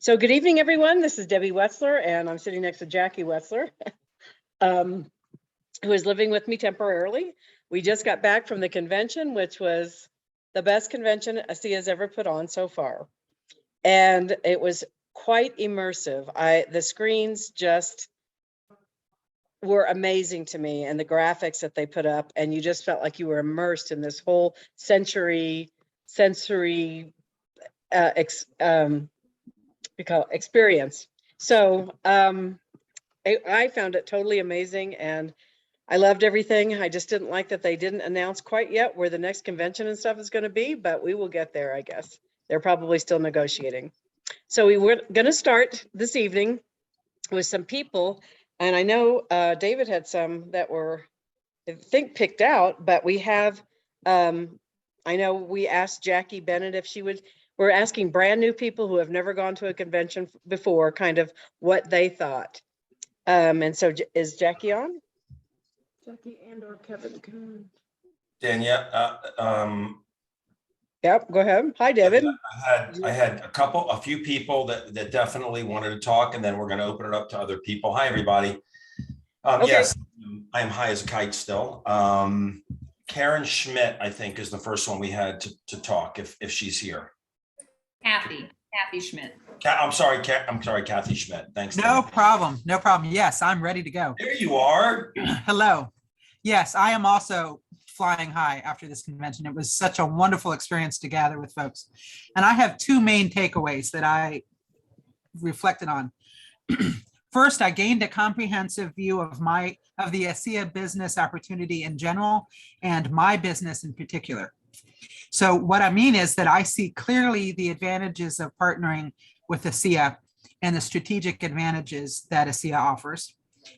So good evening, everyone. This is Debbie Wetzler, and I'm sitting next to Jackie Wetzler, who is living with me temporarily. We just got back from the convention, which was the best convention ASEA has ever put on so far. And it was quite immersive. The screens just were amazing to me, and the graphics that they put up, and you just felt like you were immersed in this whole sensory experience. So I found it totally amazing, and I loved everything. I just didn't like that they didn't announce quite yet where the next convention and stuff is going to be, but we will get there, I guess. They're probably still negotiating. So we were going to start this evening with some people, and I know David had some that were, I think, picked out, but we have, I know we asked Jackie Bennett if she would. We're asking brand new people who have never gone to a convention before, kind of what they thought. And so is Jackie on? Jackie and or Kevin. Danielle, Yep, go ahead. Hi, David. I had a few people that definitely wanted to talk, and then we're going to open it up to other people. Hi, everybody. Okay. Yes, I am high as a kite still. Karen Schmidt, I think, is the first one we had to talk, if she's here. Kathy Schmidt. I'm sorry, Kathy Schmidt. Thanks. No problem. No problem. Yes, I'm ready to go. There you are. Hello. Yes, I am also flying high after this convention. It was such a wonderful experience to gather with folks. And I have two main takeaways that I reflected on. First, I gained a comprehensive view of the ASEA business opportunity in general and my business in particular. So what I mean is that I see clearly the advantages of partnering with ASEA and the strategic advantages that ASEA offers.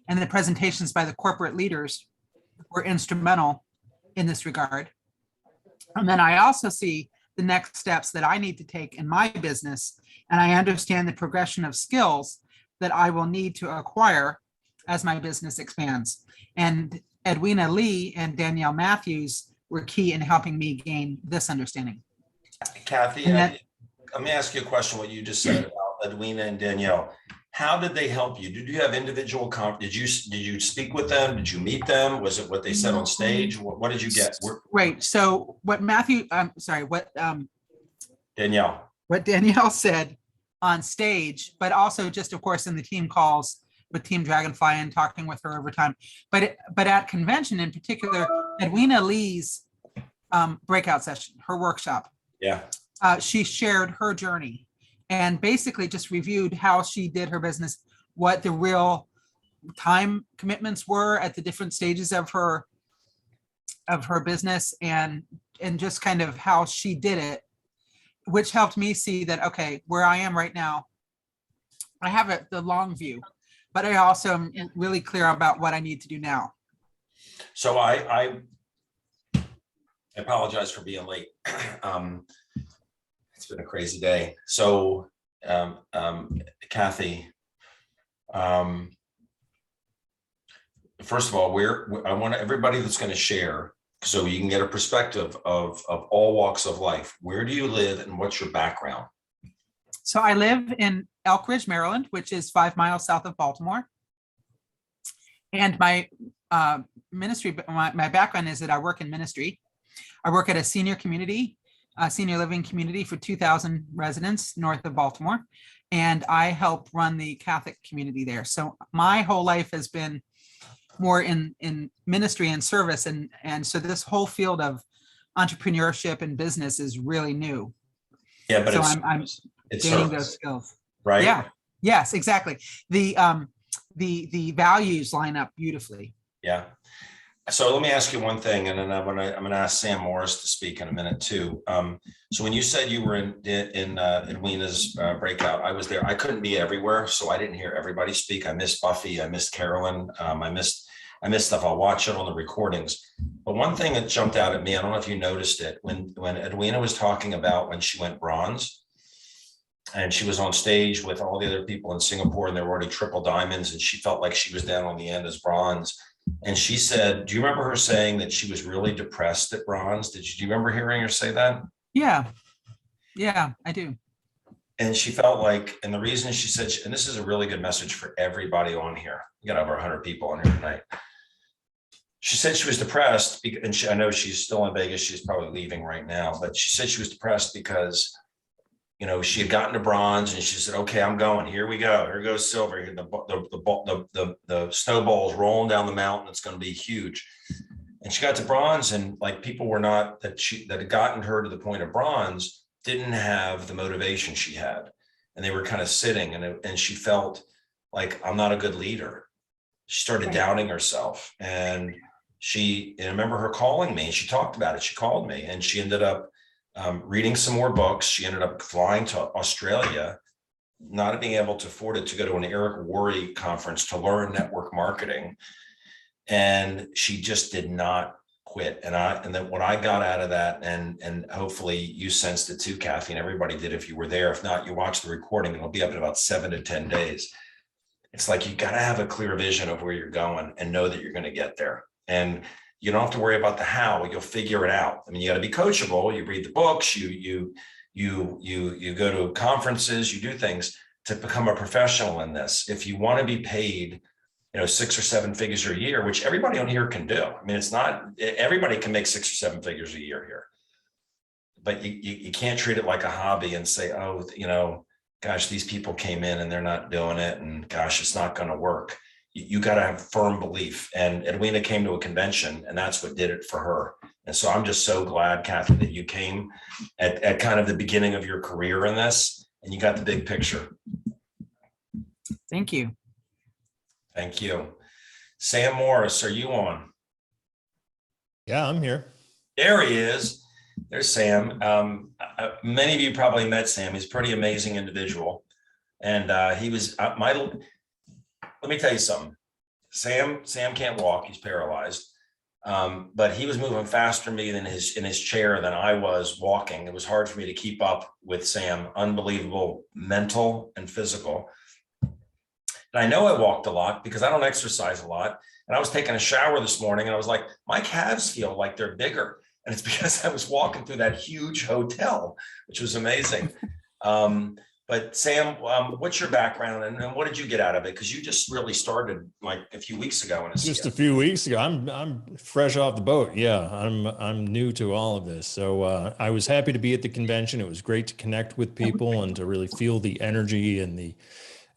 And the presentations by the corporate leaders were instrumental in this regard. And then I also see the next steps that I need to take in my business. And I understand the progression of skills that I will need to acquire as my business expands. And Edwina Lee and Danielle Matthews were key in helping me gain this understanding. Kathy, let me ask you a question, what you just said about Edwina and Danielle. How did they help you? Did you have individual did you speak with them? Did you meet them? Was it what they said on stage? What did you get? Right. So what Danielle said on stage, but also just, of course, in the team calls with Team Dragonfly and talking with her over time. But at convention in particular, Edwina Lee's breakout session, her workshop. Yeah. She shared her journey and basically just reviewed how she did her business, what the real time commitments were at the different stages of her business, and just kind of how she did it, which helped me see that, okay, where I am right now, I have the long view, but I also am really clear about what I need to do now. So I apologize for being late. It's been a crazy day. So Kathy, first of all, I want everybody that's going to share, so you can get a perspective of all walks of life. Where do you live and what's your background? So I live in Elk Ridge, Maryland, which is 5 miles south of Baltimore. And my ministry, my background is that I work in ministry. I work at a senior living community for 2,000 residents north of Baltimore. And I help run the Catholic community there. So my whole life has been more in ministry and service. And so this whole field of entrepreneurship and business is really new. Yeah, but so I'm gaining those skills. Right? Yeah. Yes, exactly. The values line up beautifully. Yeah. So let me ask you one thing, and then I'm gonna ask Sam Morris to speak in a minute too. So when you said you were in Edwina's breakout, I was there. I couldn't be everywhere, so I didn't hear everybody speak. I missed Buffy. I missed Carolyn. I missed stuff. I'll watch it on the recordings. But one thing that jumped out at me, I don't know if you noticed it, when Edwina was talking about when she went bronze, and she was on stage with all the other people in Singapore, and they were already triple diamonds, and she felt like she was down on the end as bronze. And she said, do you remember her saying that she was really depressed at bronze? Do you remember hearing her say that? Yeah, I do. And she felt like, and the reason she said, and this is a really good message for everybody on here. We got over 100 people on here tonight. She said she was depressed, and I know she's still in Vegas. She's probably leaving right now, but she said she was depressed because, you know, she had gotten to bronze, and she said, "Okay, I'm going. Here we go. Here goes silver. The snowball's rolling down the mountain. It's going to be huge." And she got to bronze, and like people were not that had gotten her to the point of bronze didn't have the motivation she had, and they were kind of sitting, and she felt like, I'm not a good leader. She started doubting herself, and I remember her calling me, and she talked about it. She called me, and she ended up reading some more books. She ended up flying to Australia, not being able to afford it, to go to an Eric Worre conference to learn network marketing. And she just did not quit. And then when I got out of that, and hopefully you sensed it too, Kathy, and everybody did if you were there. If not, you watch the recording. It'll be up in about 7 to 10 days. It's like, you got to have a clear vision of where you're going and know that you're going to get there. And you don't have to worry about the how. You'll figure it out. I mean, you got to be coachable. You read the books. You go to conferences. You do things to become a professional in this. If you want to be paid, 6 or 7 figures a year, which everybody on here can do. I mean, it's not everybody can make 6 or 7 figures a year here, but you can't treat it like a hobby and say, oh, gosh, these people came in and they're not doing it, and gosh, it's not going to work. You got to have firm belief. And Edwina came to a convention, and that's what did it for her. And so I'm just so glad, Kathy, that you came at kind of the beginning of your career in this, and you got the big picture. Thank you. Thank you. Sam Morris, are you on? Yeah, I'm here. There he is. There's Sam. Many of you probably met Sam. He's a pretty amazing individual. And he was let me tell you something. Sam can't walk. He's paralyzed. But he was moving faster than me in his chair than I was walking. It was hard for me to keep up with Sam. Unbelievable mental and physical. And I know I walked a lot because I don't exercise a lot. And I was taking a shower this morning, and I was like, my calves feel like they're bigger. And it's because I was walking through that huge hotel, which was amazing. But Sam, what's your background, and what did you get out of it? Because you just really started like a few weeks ago. Just a few weeks ago. I'm fresh off the boat. Yeah, I'm new to all of this. So I was happy to be at the convention. It was great to connect with people and to really feel the energy and the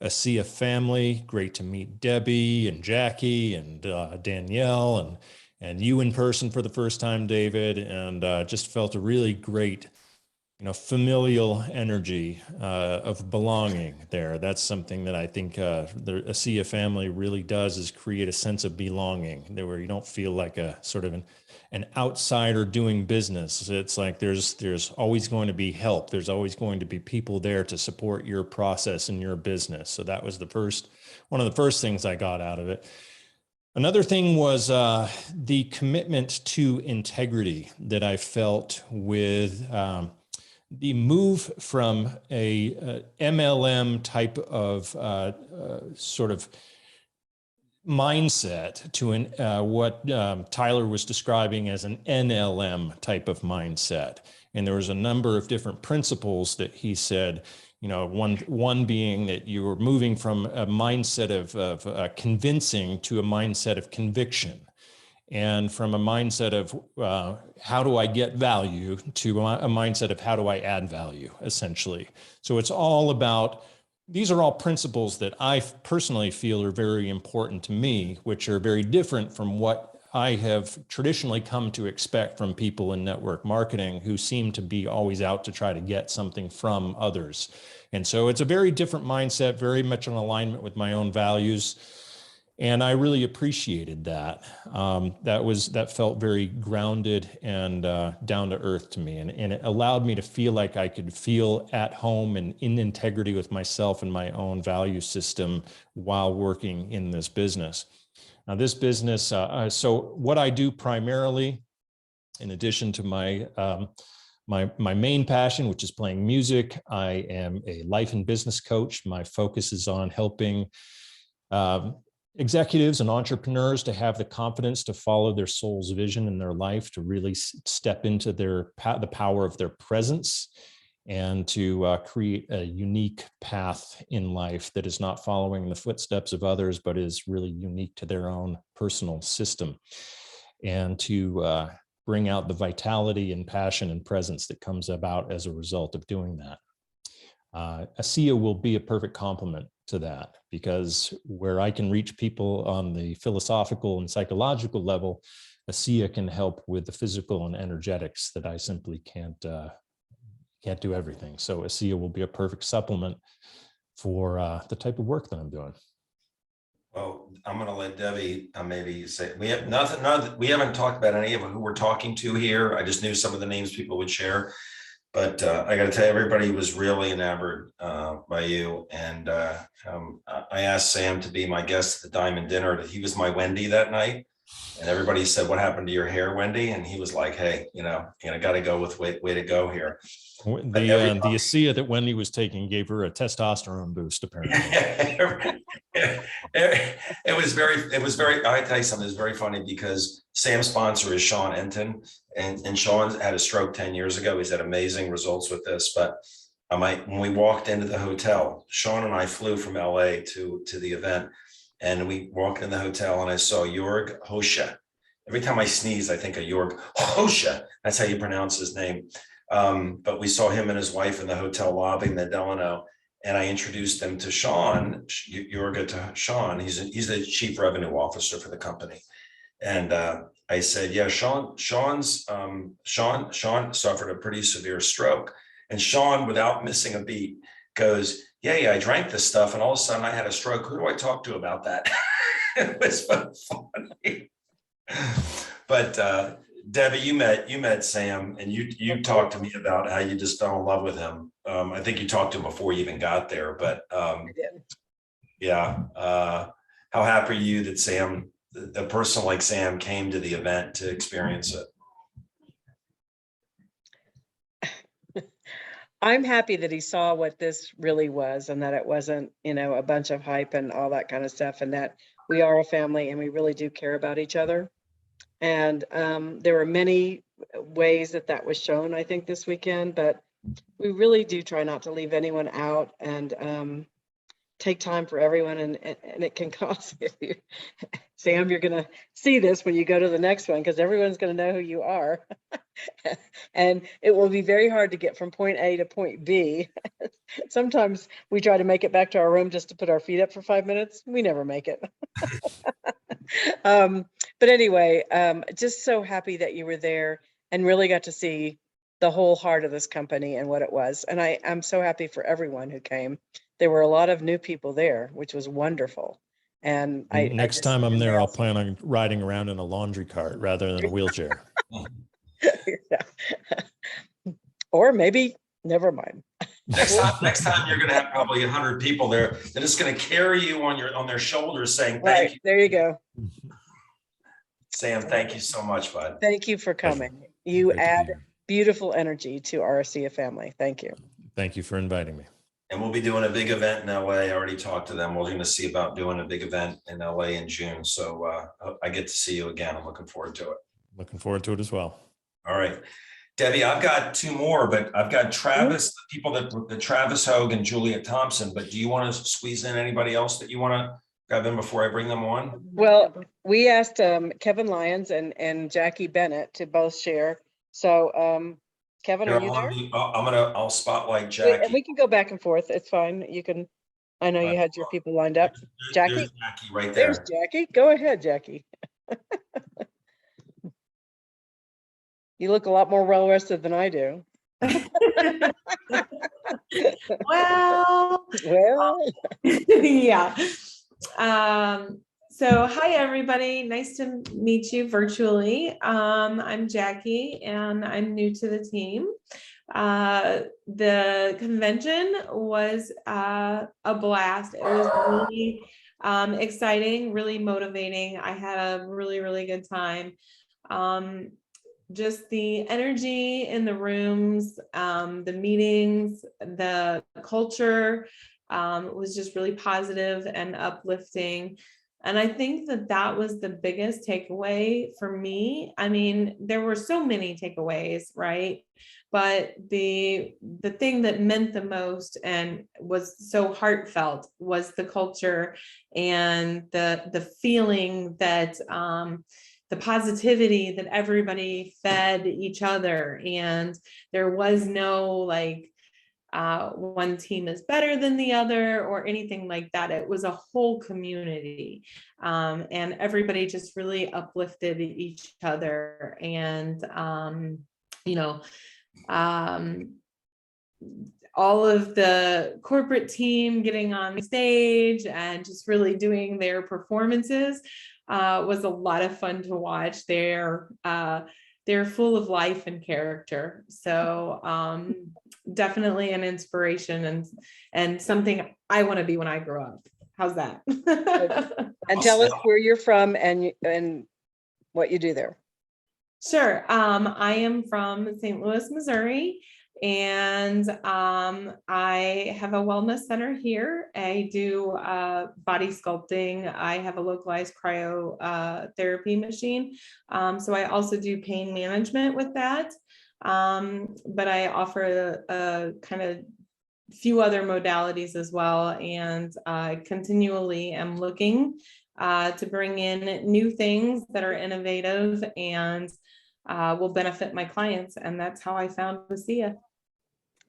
ASEA family. Great to meet Debbie and Jackie and Danielle and you in person for the first time, David, and just felt a really great, familial energy of belonging there. That's something that I think the ASEA family really does, is create a sense of belonging there, where you don't feel like a sort of an outsider doing business. It's like there's always going to be help. There's always going to be people there to support your process and your business. So that was one of the first things I got out of it. Another thing was the commitment to integrity that I felt with the move from a MLM type of sort of mindset to what Tyler was describing as an NLM type of mindset. And there was a number of different principles that he said, one being that you were moving from a mindset of convincing to a mindset of conviction, and from a mindset of how do I get value to a mindset of how do I add value, essentially. So it's all about, these are all principles that I personally feel are very important to me, which are very different from what I have traditionally come to expect from people in network marketing, who seem to be always out to try to get something from others. And so it's a very different mindset, very much in alignment with my own values. And I really appreciated that. That felt very grounded and down to earth to me. And it allowed me to feel like I could feel at home and in integrity with myself and my own value system while working in this business. Now, this business, so what I do primarily, in addition to my main passion, which is playing music, I am a life and business coach. My focus is on helping executives and entrepreneurs to have the confidence to follow their soul's vision in their life, to really step into the power of their presence, and to create a unique path in life that is not following the footsteps of others, but is really unique to their own personal system, and to bring out the vitality and passion and presence that comes about as a result of doing that. ASEA will be a perfect complement to that, because where I can reach people on the philosophical and psychological level, ASEA can help with the physical and energetics that I simply can't do everything. So ASEA will be a perfect supplement for the type of work that I'm doing. Well, I'm going to let Debbie maybe say, we have nothing, we haven't talked about any of who we're talking to here. I just knew some of the names people would share. But I got to tell you, everybody was really enamored by you. And I asked Sam to be my guest at the Diamond Dinner. He was my Wendy that night. And everybody said, what happened to your hair, Wendy? And he was like, hey, got to go with way to go here. The ASEA that Wendy was taking gave her a testosterone boost, apparently. It was very, I tell you something, it's very funny because Sam's sponsor is Sean Enton, and Sean had a stroke 10 years ago. He's had amazing results with this. But when we walked into the hotel, Sean and I flew from LA to the event, and we walked in the hotel and I saw Jorg Hosha. Every time I sneeze, I think of Jorg Hosha. That's how you pronounce his name. But we saw him and his wife in the hotel lobby in the Delano, and I introduced them to Sean, Jorg to Sean. He's the chief revenue officer for the company. And I said, yeah, Sean suffered a pretty severe stroke. And Sean, without missing a beat, goes, yeah, I drank this stuff, and all of a sudden I had a stroke. Who do I talk to about that? It was so funny. But Debbie, you met Sam, and you talked to me about how you just fell in love with him. I think you talked to him before you even got there, but yeah. How happy are you that Sam, a person like Sam, came to the event to experience it? I'm happy that he saw what this really was, and that it wasn't, a bunch of hype and all that kind of stuff, and that we are a family and we really do care about each other. And there were many ways that was shown, I think, this weekend, but we really do try not to leave anyone out, and take time for everyone. And it can cost you. Sam, you're going to see this when you go to the next one, because everyone's going to know who you are. And it will be very hard to get from point A to point B. Sometimes we try to make it back to our room just to put our feet up for 5 minutes. We never make it. But anyway, just so happy that you were there and really got to see the whole heart of this company and what it was. And I'm so happy for everyone who came. There were a lot of new people there, which was wonderful. And next time I'm there, I'll plan on riding around in a laundry cart rather than a wheelchair. Or maybe, never mind. Next time you're going to have probably 100 people there. They're just going to carry you on their shoulders, saying thank you. There you go. Sam, thank you so much, bud. Thank you for coming. You add beautiful energy to our ASEA family. Thank you. Thank you for inviting me. And we'll be doing a big event in LA. I already talked to them. We're going to see about doing a big event in LA in June. So I get to see you again. I'm looking forward to it. Looking forward to it as well. All right. Debbie, I've got two more, but I've got Travis, the people the Travis Hogue and Juliet Thompson. But do you want to squeeze in anybody else that you want to grab in before I bring them on? Well, we asked Kevin Lyons and Jackie Bennett to both share. So Kevin, are you there? I'll spotlight Jackie. And we can go back and forth. It's fine. You can. I know you had your people lined up. Jackie? There's Jackie right there. There's Jackie. Go ahead, Jackie. You look a lot more well rested than I do. Well, yeah. So hi, everybody. Nice to meet you virtually. I'm Jackie, and I'm new to the team. The convention was a blast. It was really exciting, really motivating. I had a really, really good time. Just the energy in the rooms, the meetings, the culture was just really positive and uplifting. And I think that that was the biggest takeaway for me. I mean, there were so many takeaways, right? But the thing that meant the most and was so heartfelt was the culture and the feeling that the positivity that everybody fed each other, and there was no like one team is better than the other or anything like that. It was a whole community, and everybody just really uplifted each other. And you know, um, all of the corporate team getting on stage and just really doing their performances was a lot of fun to watch. They're full of life and character. So definitely an inspiration and something I want to be when I grow up. How's that? And tell us where you're from and what you do there. Sure. I am from St. Louis, Missouri, and I have a wellness center here. I do body sculpting. I have a localized cryo therapy machine. So I also do pain management with that. But I offer a kind of few other modalities as well, and I continually am looking to bring in new things that are innovative and will benefit my clients. And that's how I found Lucia.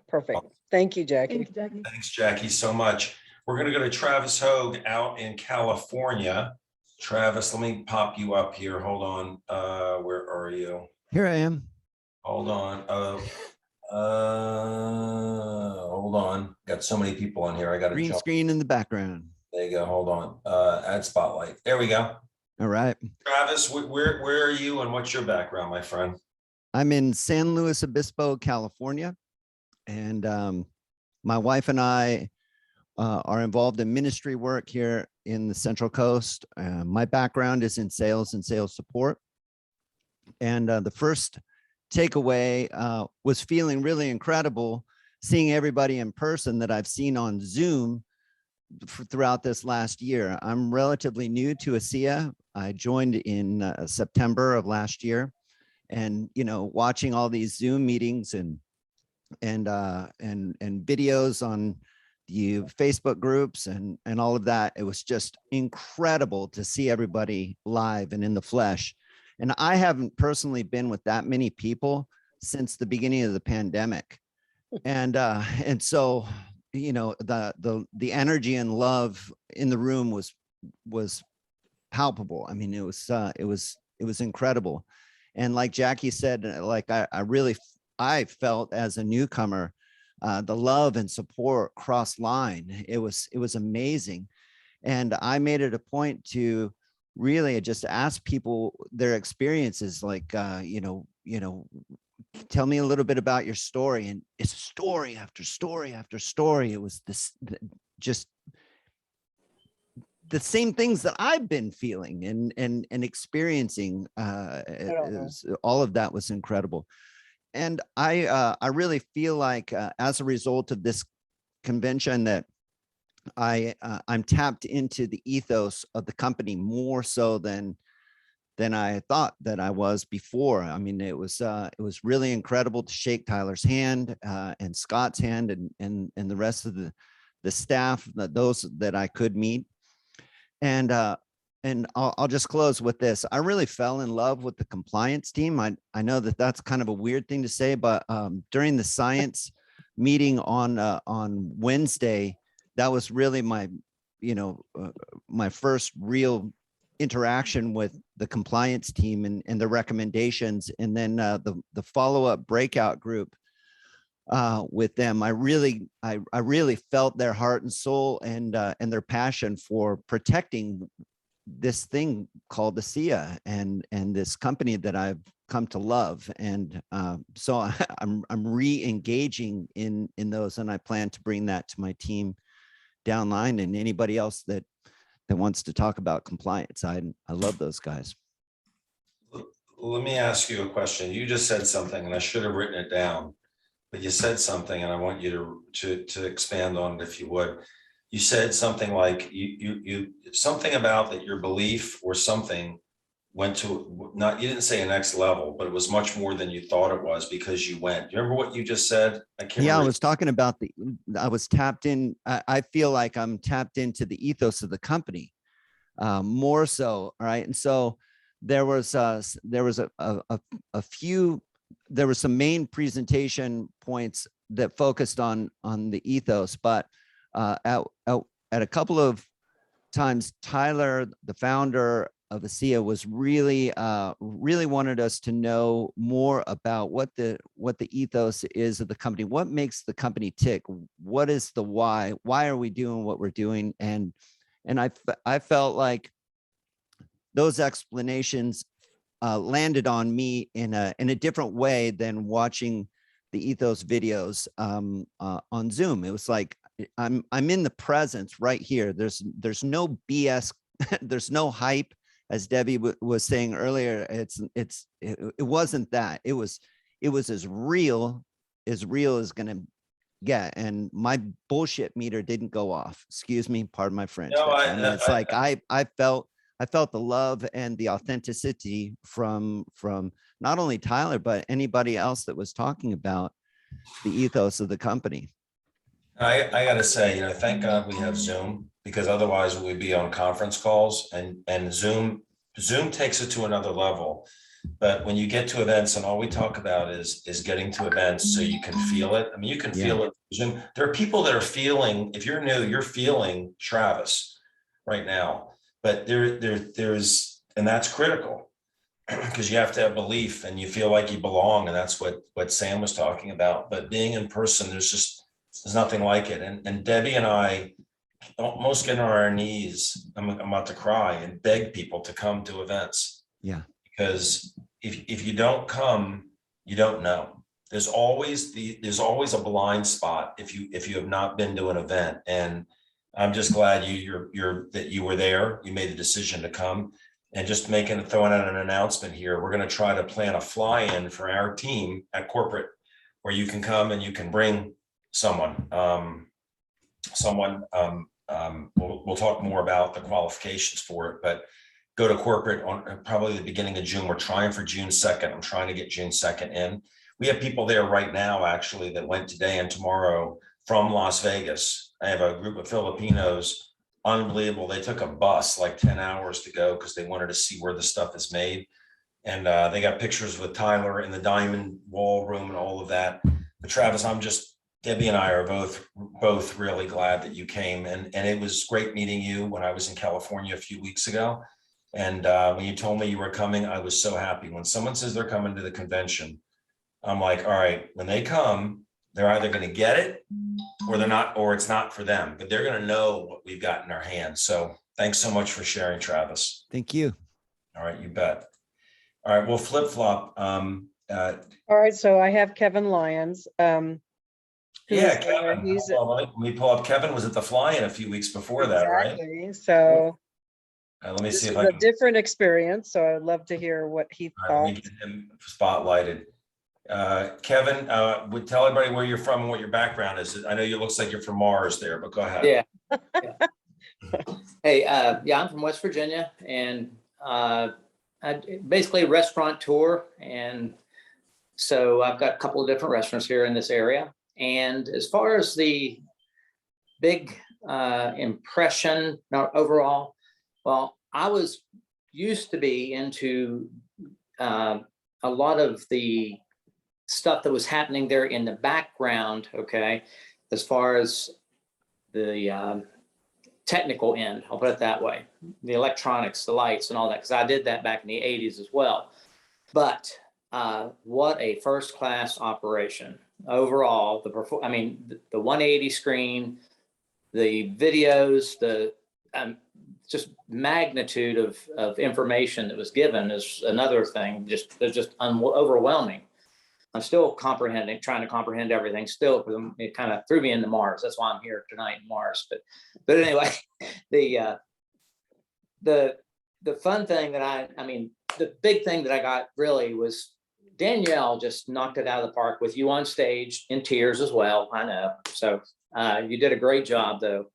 Perfect. Thank you, Jackie. Thanks, Jackie, so much. We're going to go to Travis Hogue out in California. Travis, let me pop you up here. Hold on. Where are you? Here I am. Hold on. Hold on. Got so many people on here. I got to Green jump. screen in the background. There you go. Hold on. Add spotlight. There we go. All right. Travis, where are you and what's your background, my friend? I'm in San Luis Obispo, California. And my wife and I are involved in ministry work here in the Central Coast. My background is in sales and sales support. And the first takeaway was feeling really incredible seeing everybody in person that I've seen on Zoom throughout this last year. I'm relatively new to ASEA. I joined in September of last year, and watching all these Zoom meetings and videos on the Facebook groups and all of that, it was just incredible to see everybody live and in the flesh. And I haven't personally been with that many people since the beginning of the pandemic. And so, the energy and love in the room was palpable. I mean, it was incredible. And like Jackie said, like I felt as a newcomer, the love and support cross line. It was amazing. And I made it a point to really just ask people their experiences, like, tell me a little bit about your story. And it's story after story after story. It was just the same things that I've been feeling and experiencing. All of that was incredible. And I really feel like as a result of this convention that I'm tapped into the ethos of the company more so than I thought that I was before. I mean, it was really incredible to shake Tyler's hand and Scott's hand and the rest of the staff, those that I could meet. And I'll just close with this. I really fell in love with the compliance team. I know that that's kind of a weird thing to say, but during the science meeting on Wednesday, that was really my first real interaction with the compliance team and the recommendations. And then the follow-up breakout group with them. I really felt their heart and soul and their passion for protecting this thing called ASEA and this company that I've come to love. And so I'm re-engaging in those, and I plan to bring that to my team downline and anybody else that wants to talk about compliance. I love those guys. Let me ask you a question. You just said something and I should have written it down, but you said something and I want you to expand on it if you would. you said something like something about that your belief or something went to not, you didn't say a next level, but it was much more than you thought it was because you went. You remember what you just said? I can't Yeah, I remember. was talking about I was tapped in. I feel like I'm tapped into the ethos of the company more so. All right. And so there was a few, there were some main presentation points that focused on the ethos, but at a couple of times, Tyler, the founder of ASEA, was really wanted us to know more about what the ethos is of the company, what makes the company tick, what is the why are we doing what we're doing, and I felt like those explanations landed on me in a different way than watching the ethos videos on Zoom. It was like I'm in the presence right here. There's no BS. There's no hype, as Debbie was saying earlier. It wasn't that. It was as real as gonna get. And my bullshit meter didn't go off. Excuse me, pardon my French. No, I mean, it's like I felt the love and the authenticity from not only Tyler, but anybody else that was talking about the ethos of the company. I gotta say, thank God we have Zoom, because otherwise we'd be on conference calls, and Zoom takes it to another level. But when you get to events and all we talk about is getting to events so you can feel it. I mean, you can feel it. Zoom. There are people that are feeling, if you're new, you're feeling Travis right now, but there's, and that's critical because you have to have belief and you feel like you belong. And that's what Sam was talking about. But being in person, there's nothing like it. And Debbie and I almost get on our knees. I'm about to cry and beg people to come to events. Yeah. Because if you don't come, you don't know. There's always a blind spot if you have not been to an event. And I'm just glad that you were there. You made the decision to come. And just throwing out an announcement here. We're going to try to plan a fly-in for our team at corporate, where you can come and you can bring someone. We'll talk more about the qualifications for it, but go to corporate on probably the beginning of June. We're trying for June 2nd. I'm trying to get June 2nd in. We have people there right now, actually, that went today and tomorrow from Las Vegas. I have a group of Filipinos, unbelievable. They took a bus like 10 hours to go because they wanted to see where the stuff is made. And they got pictures with Tyler in the diamond wall room and all of that. But Travis, Debbie and I are both really glad that you came. And it was great meeting you when I was in California a few weeks ago. And when you told me you were coming, I was so happy. When someone says they're coming to the convention, I'm like, all right, when they come, they're either going to get it or they're not, or it's not for them, but they're going to know what we've got in our hands. So thanks so much for sharing, Travis. Thank you. All right, you bet. All right, we'll flip flop. All right, so I have Kevin Lyons. Kevin. Let me pull up Kevin. Was at the fly-in a few weeks before that, right? Exactly. So Let me see if it's I a can. different experience. So I'd love to hear what he Let me thought. get him spotlighted. Kevin, would tell everybody where you're from and what your background is. I know you looks like you're from Mars there, but go ahead. Yeah. Hey, I'm from West Virginia, and I basically a restaurateur, and so I've got a couple of different restaurants here in this area. And as far as the big impression, not overall, well, I was used to be into a lot of the stuff that was happening there in the background, okay, as far as the technical end, I'll put it that way, the electronics, the lights and all that, because I did that back in the 80s as well. But what a first-class operation. Overall, the 180 screen, the videos, the just magnitude of information that was given is another thing. They're just overwhelming. I'm still trying to comprehend everything still, because it kind of threw me into Mars. That's why I'm here tonight in Mars. But anyway, the fun thing that the big thing that I got really was Danielle just knocked it out of the park with you on stage in tears as well. I know. So you did a great job though,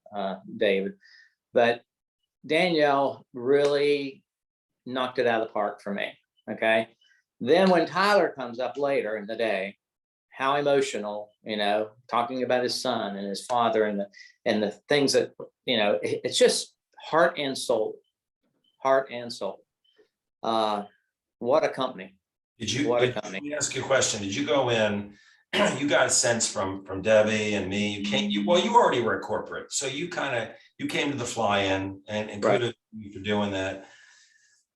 David. But Danielle really knocked it out of the park for me. Okay. Then when Tyler comes up later in the day, how emotional, talking about his son and his father and the things that, it's just heart and soul. What a company. Let me ask you a question. Did you go in, you got a sense from Debbie and me, you already were at corporate. So you came to the fly-in and kudos to you for doing that.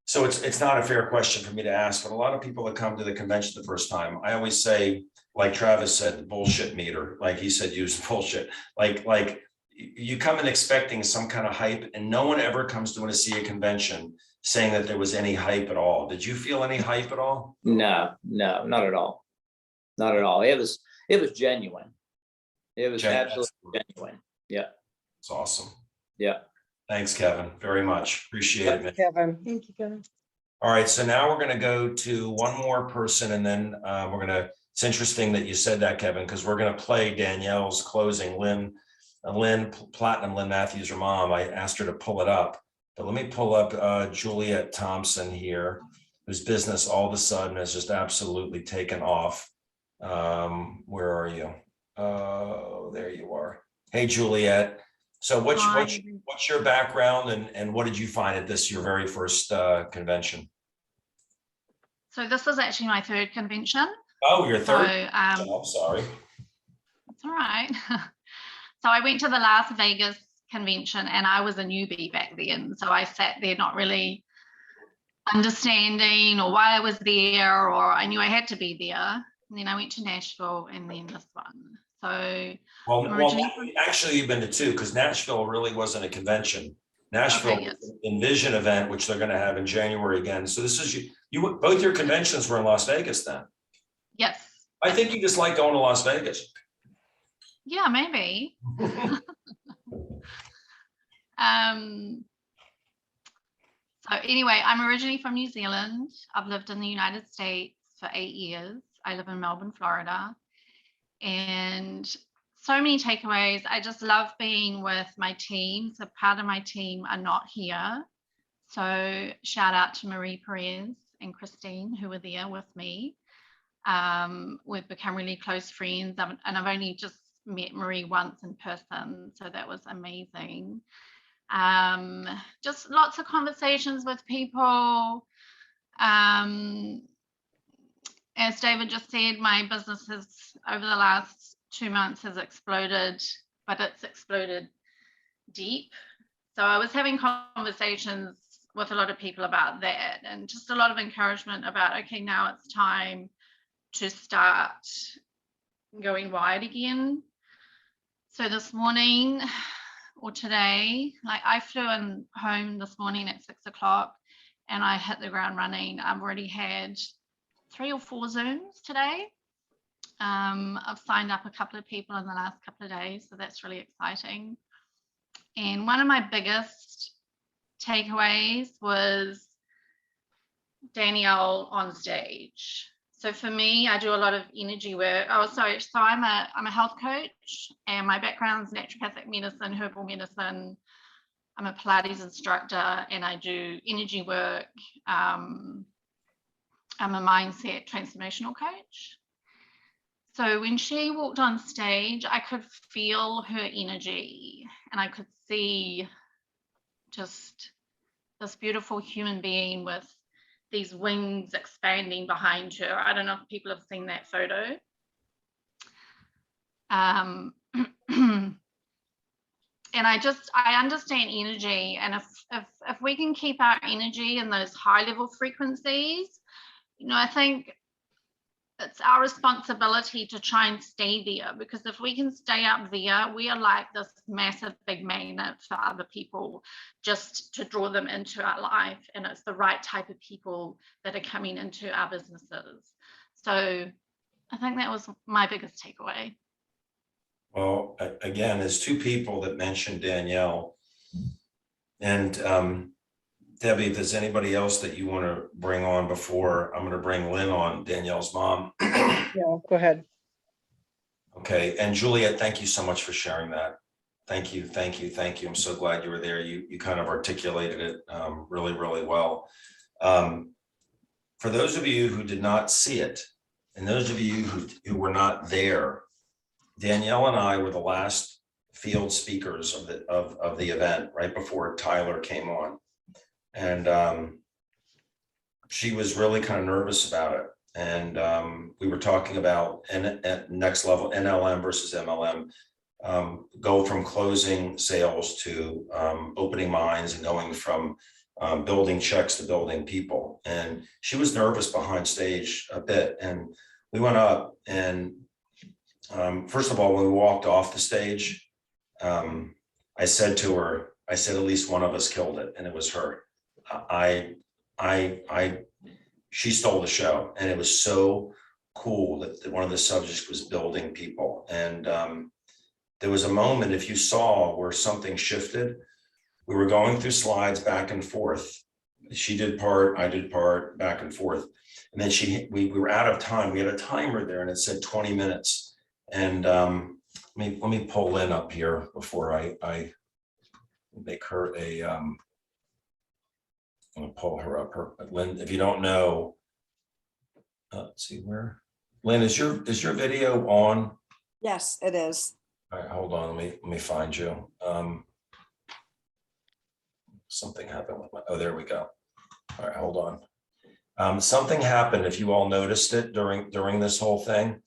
So it's not a fair question for me to ask, but a lot of people that come to the convention the first time, I always say, like Travis said, the bullshit meter, like he said, use bullshit. Like you come in expecting some kind of hype and no one ever comes to want to see a convention saying that there was any hype at all. Did you feel any hype at all? No, not at all. Not at all. It was genuine. It was absolutely genuine. Yeah. It's awesome. Yeah. Thanks, Kevin, very much. Appreciate it, man. Kevin. Thank you, Kevin. All right, so now we're going to go to one more person and then it's interesting that you said that, Kevin, because we're going to play Danielle's closing. Lynn Matthews, her mom, I asked her to pull it up, but let me pull up Juliet Thompson here, whose business all of a sudden has just absolutely taken off. Where are you? Oh, there you are. Hey, Juliet. So what's your background and what did you find at your very first convention? So this is actually my third convention. Oh, your third? So, I'm sorry. That's all right. So I went to the Las Vegas convention and I was a newbie back then. So I sat there not really understanding or why I was there, or I knew I had to be there. And then I went to Nashville and then this one. So actually you've been to two, because Nashville really wasn't a convention. Nashville Envision event, which they're going to have in January again. So this is you both your conventions were in Las Vegas then. Yes. I think you just like going to Las Vegas. Yeah, maybe. So anyway, I'm originally from New Zealand. I've lived in the United States for 8 years. I live in Melbourne, Florida. And so many takeaways. I just love being with my team. So part of my team are not here. So shout out to Marie Perez and Christine, who were there with me. We've become really close friends, and I've only just met Marie once in person. So that was amazing. Just lots of conversations with people. As David just said, my business has, over the last 2 months, has exploded, but it's exploded deep. So I was having conversations with a lot of people about that, and just a lot of encouragement about, okay, now it's time to start going wide again. So this morning or today, like I flew in home this morning at 6 o'clock and I hit the ground running. I've already had 3 or 4 Zooms today. I've signed up a couple of people in the last couple of days, so that's really exciting. And one of my biggest takeaways was Danielle on stage. So for me, I do a lot of energy work. So I'm a health coach, and my background is naturopathic medicine, herbal medicine. I'm a Pilates instructor, and I do energy work. I'm a mindset transformational coach. So when she walked on stage, I could feel her energy, and I could see just this beautiful human being with these wings expanding behind her. I don't know if people have seen that photo. And I understand energy, and if we can keep our energy in those high level frequencies, I think it's our responsibility to try and stay there, because if we can stay up there, we are like this massive big magnet for other people, just to draw them into our life. And it's the right type of people that are coming into our businesses. So I think that was my biggest takeaway. Well, again, there's 2 people that mentioned Danielle, and Debbie, if there's anybody else that you want to bring on before, I'm going to bring Lynn on, Danielle's mom. Yeah, go ahead. Okay, and Juliet, thank you so much for sharing that. Thank you, thank you, thank you. I'm so glad you were there. You kind of articulated it really, really well. For those of you who did not see it, and those of you who were not there, Danielle and I were the last field speakers of the event right before Tyler came on. And she was really kind of nervous about it. And we were talking about next level NLM versus MLM, go from closing sales to opening minds and going from building checks to building people. And she was nervous behind stage a bit. And we went up and first of all, when we walked off the stage, I said to her, I said, at least one of us killed it. And it was her. She stole the show. And it was so cool that one of the subjects was building people. And there was a moment, if you saw, where something shifted. We were going through slides back and forth. She did part, I did part, back and forth. And then we were out of time. We had a timer there and it said 20 minutes. And let me pull Lynn up here before I make her a, I'm gonna pull her up. Lynn, if you don't know, let's see where, Lynn, is your video on? Yes, it is. All right, hold on, let me find you. Something happened with my, oh, there we go. All right, hold on. Something happened, if you all noticed it during this whole thing.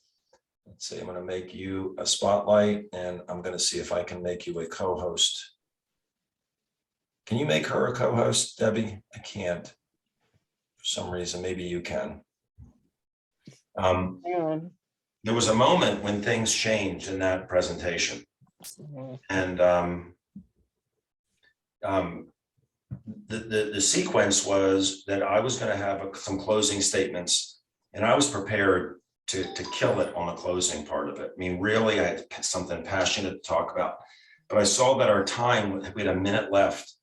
Let's see, I'm gonna make you a spotlight and I'm gonna see if I can make you a co-host. Can you make her a co-host, Debbie? I can't. For some reason, maybe you can. Hang on. There was a moment when things changed in that presentation. And the sequence was that I was going to have some closing statements, and I was prepared to kill it on the closing part of it. I mean, really, I had something passionate to talk about, but I saw that our time, we had a minute left,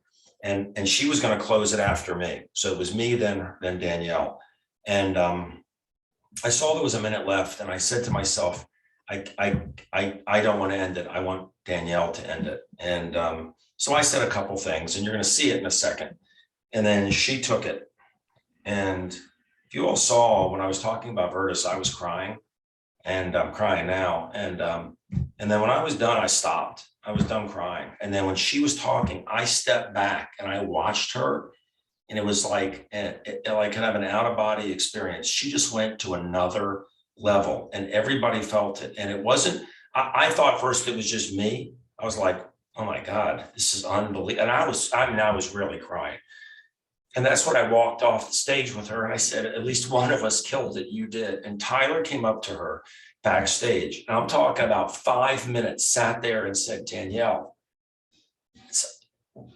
and she was going to close it after me. So it was me, then Danielle. And I saw there was a minute left, and I said to myself, I don't want to end it. I want Danielle to end it. And so I said a couple things, and you're going to see it in a second. And then she took it. And if you all saw when I was talking about Virtus, I was crying, and I'm crying now. And then when I was done, I stopped. I was done crying. And then when she was talking, I stepped back and I watched her. And it was like kind of an out-of-body experience. She just went to another level, and everybody felt it. And it wasn't, I thought first it was just me. I was like, oh my God, this is unbelievable. And I was really crying. And that's when I walked off the stage with her. And I said, at least one of us killed it. You did. And Tyler came up to her backstage. And I'm talking about 5 minutes, sat there and said, Danielle,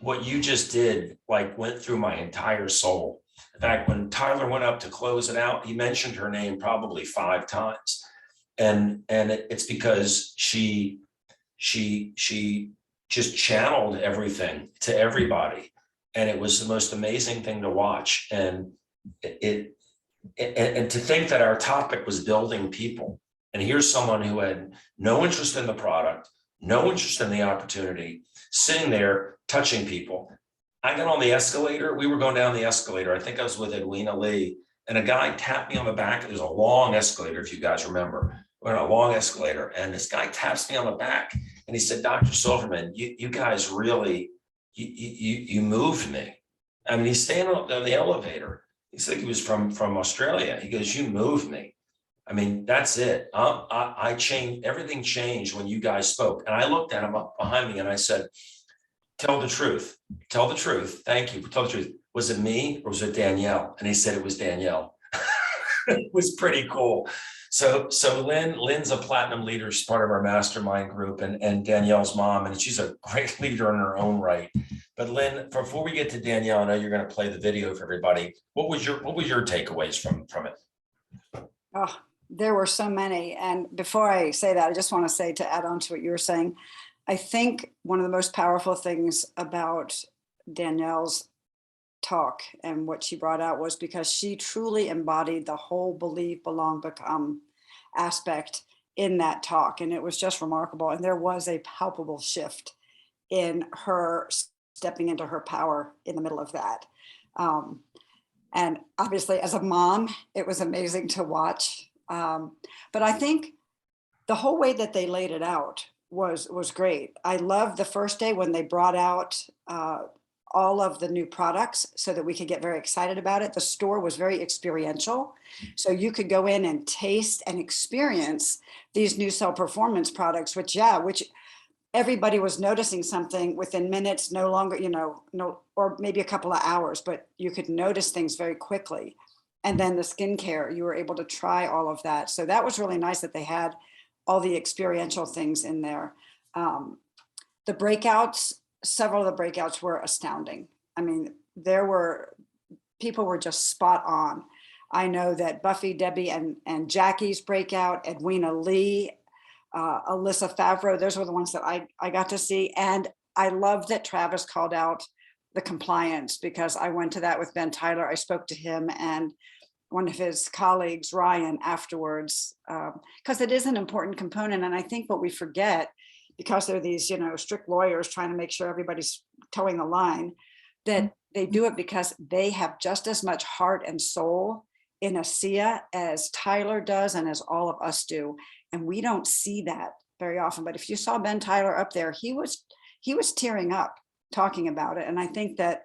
what you just did, like, went through my entire soul. In fact, when Tyler went up to close it out, he mentioned her name probably 5 times. And it's because she just channeled everything to everybody. And it was the most amazing thing to watch. And and to think that our topic was building people. And here's someone who had no interest in the product, no interest in the opportunity, sitting there touching people. I got on the escalator. We were going down the escalator. I think I was with Edwina Lee, and a guy tapped me on the back. There's a long escalator, if you guys remember. We're on a long escalator, and this guy taps me on the back, and he said, Dr. Silverman, you guys really, you moved me. I mean, he's standing up on the elevator. He's like, he was from Australia. He goes, you moved me. I mean, that's it. I changed, everything changed when you guys spoke. And I looked at him up behind me and I said, tell the truth. Tell the truth. Thank you. Tell the truth. Was it me or was it Danielle? And he said it was Danielle. It was pretty cool. So Lynn's a platinum leader. She's part of our mastermind group, and Danielle's mom, and she's a great leader in her own right. But Lynn, before we get to Danielle, I know you're going to play the video for everybody. What was your takeaways from it? Oh, there were so many. And before I say that, I just want to say, to add on to what you were saying, I think one of the most powerful things about Danielle's talk and what she brought out was because she truly embodied the whole believe, belong, become aspect in that talk. And it was just remarkable. And there was a palpable shift in her stepping into her power in the middle of that. And obviously, as a mom, it was amazing to watch. But I think the whole way that they laid it out was great. I loved the first day when they brought out all of the new products so that we could get very excited about it. The store was very experiential. So you could go in and taste and experience these new cell performance products, which everybody was noticing something within minutes, no longer, or maybe a couple of hours, but you could notice things very quickly. And then the skincare, you were able to try all of that. So that was really nice that they had all the experiential things in there. The breakouts, several of the breakouts were astounding. I mean, people were just spot on. I know that Buffy, Debbie, and Jackie's breakout, Edwina Lee, Alyssa Favreau, those were the ones that I got to see. And I love that Travis called out the compliance, because I went to that with Ben Tyler. I spoke to him and one of his colleagues, Ryan, afterwards, because it is an important component. And I think what we forget, because there are these, strict lawyers trying to make sure everybody's towing the line, that they do it because they have just as much heart and soul in ASEA as Tyler does and as all of us do. And we don't see that very often. But if you saw Ben Tyler up there, he was tearing up talking about it. And I think that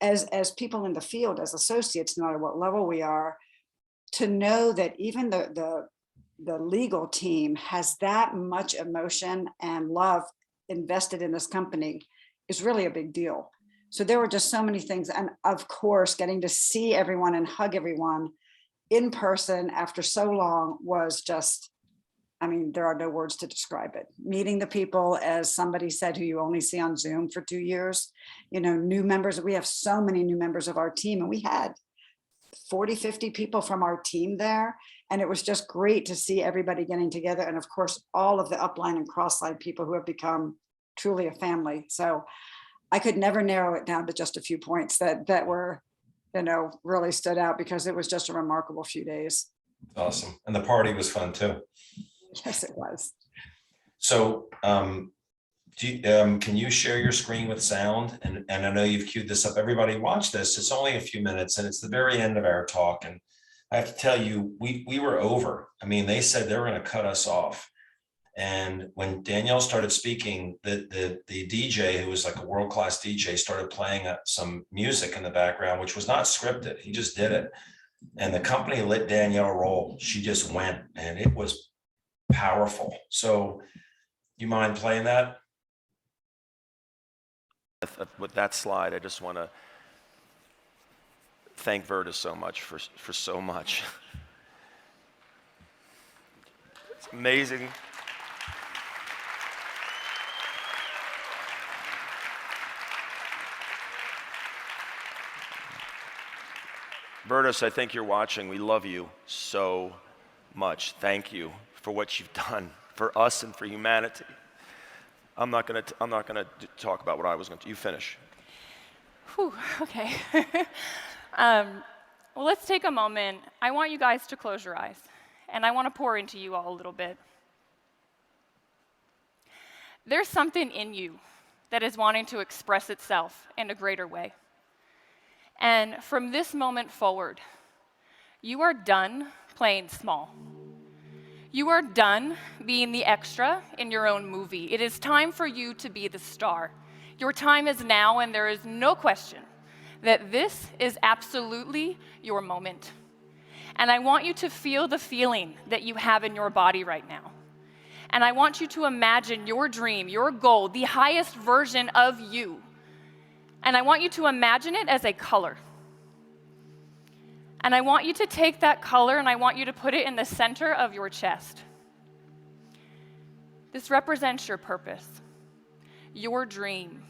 as people in the field, as associates, no matter what level we are, to know that even the legal team has that much emotion and love invested in this company is really a big deal. So there were just so many things. And of course, getting to see everyone and hug everyone in person after so long was just, there are no words to describe it. Meeting the people, as somebody said, who you only see on Zoom for 2 years, new members. We have so many new members of our team, and we had 40, 50 people from our team there. And it was just great to see everybody getting together. And of course, all of the upline and crossline people who have become truly a family. So I could never narrow it down to just a few points that were, really stood out, because it was just a remarkable few days. Awesome. And the party was fun too. Yes, it was. So can you share your screen with sound? And I know you've queued this up. Everybody watch this. It's only a few minutes and it's the very end of our talk. And I have to tell you, we were over. They said they were going to cut us off. And when Danielle started speaking, the DJ, who was like a world-class DJ, started playing some music in the background, which was not scripted. He just did it. And the company let Danielle roll. She just went, and it was powerful. So you mind playing that? With that slide, I just want to thank Verta so much for so much. It's amazing. Vertus, I think you're watching. We love you so much. Thank you for what you've done for us and for humanity. I'm not gonna talk about what I was going to. You finish. Whew, okay. Well, let's take a moment. I want you guys to close your eyes, and I want to pour into you all a little bit. There's something in you that is wanting to express itself in a greater way. And from this moment forward, you are done playing small. You are done being the extra in your own movie. It is time for you to be the star. Your time is now, and there is no question that this is absolutely your moment. And I want you to feel the feeling that you have in your body right now. And I want you to imagine your dream, your goal, the highest version of you. And I want you to imagine it as a color. And I want you to take that color and I want you to put it in the center of your chest. This represents your purpose, your dream,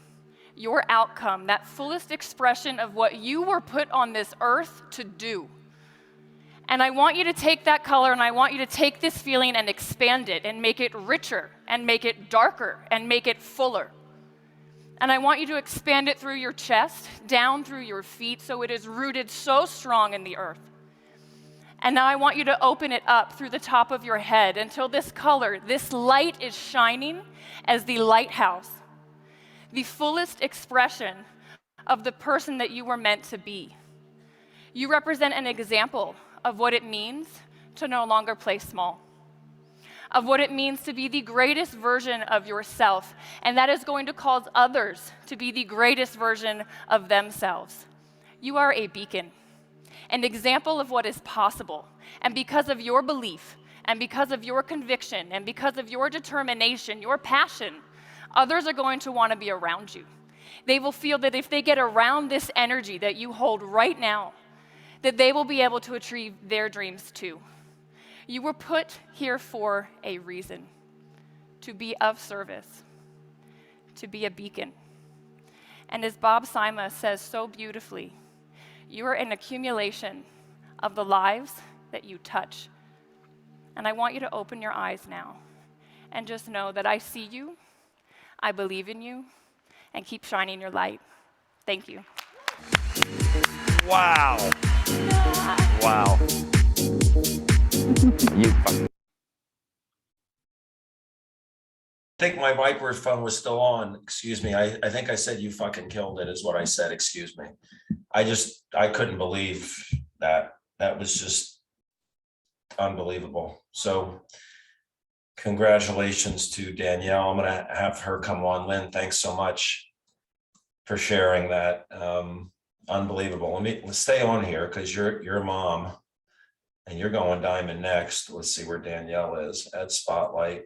your outcome, that fullest expression of what you were put on this earth to do. And I want you to take that color and I want you to take this feeling and expand it and make it richer and make it darker and make it fuller. And I want you to expand it through your chest, down through your feet, so it is rooted so strong in the earth. And now I want you to open it up through the top of your head until this color, this light is shining as the lighthouse, the fullest expression of the person that you were meant to be. You represent an example of what it means to no longer play small, of what it means to be the greatest version of yourself, and that is going to cause others to be the greatest version of themselves. You are a beacon, an example of what is possible, and because of your belief, and because of your conviction, and because of your determination, your passion, others are going to want to be around you. They will feel that if they get around this energy that you hold right now, that they will be able to achieve their dreams too. You were put here for a reason, to be of service, to be a beacon. And as Bob Sima says so beautifully, you are an accumulation of the lives that you touch. And I want you to open your eyes now and just know that I see you, I believe in you, and keep shining your light. Thank you. Wow. Wow. I think my microphone was still on. Excuse me. I think I said you fucking killed it is what I said. Excuse me. I couldn't believe that. That was just unbelievable. So congratulations to Danielle. I'm going to have her come on. Lynn, thanks so much for sharing that. Unbelievable. Let's stay on here because you're a mom and you're going diamond next. Let's see where Danielle is. Add spotlight.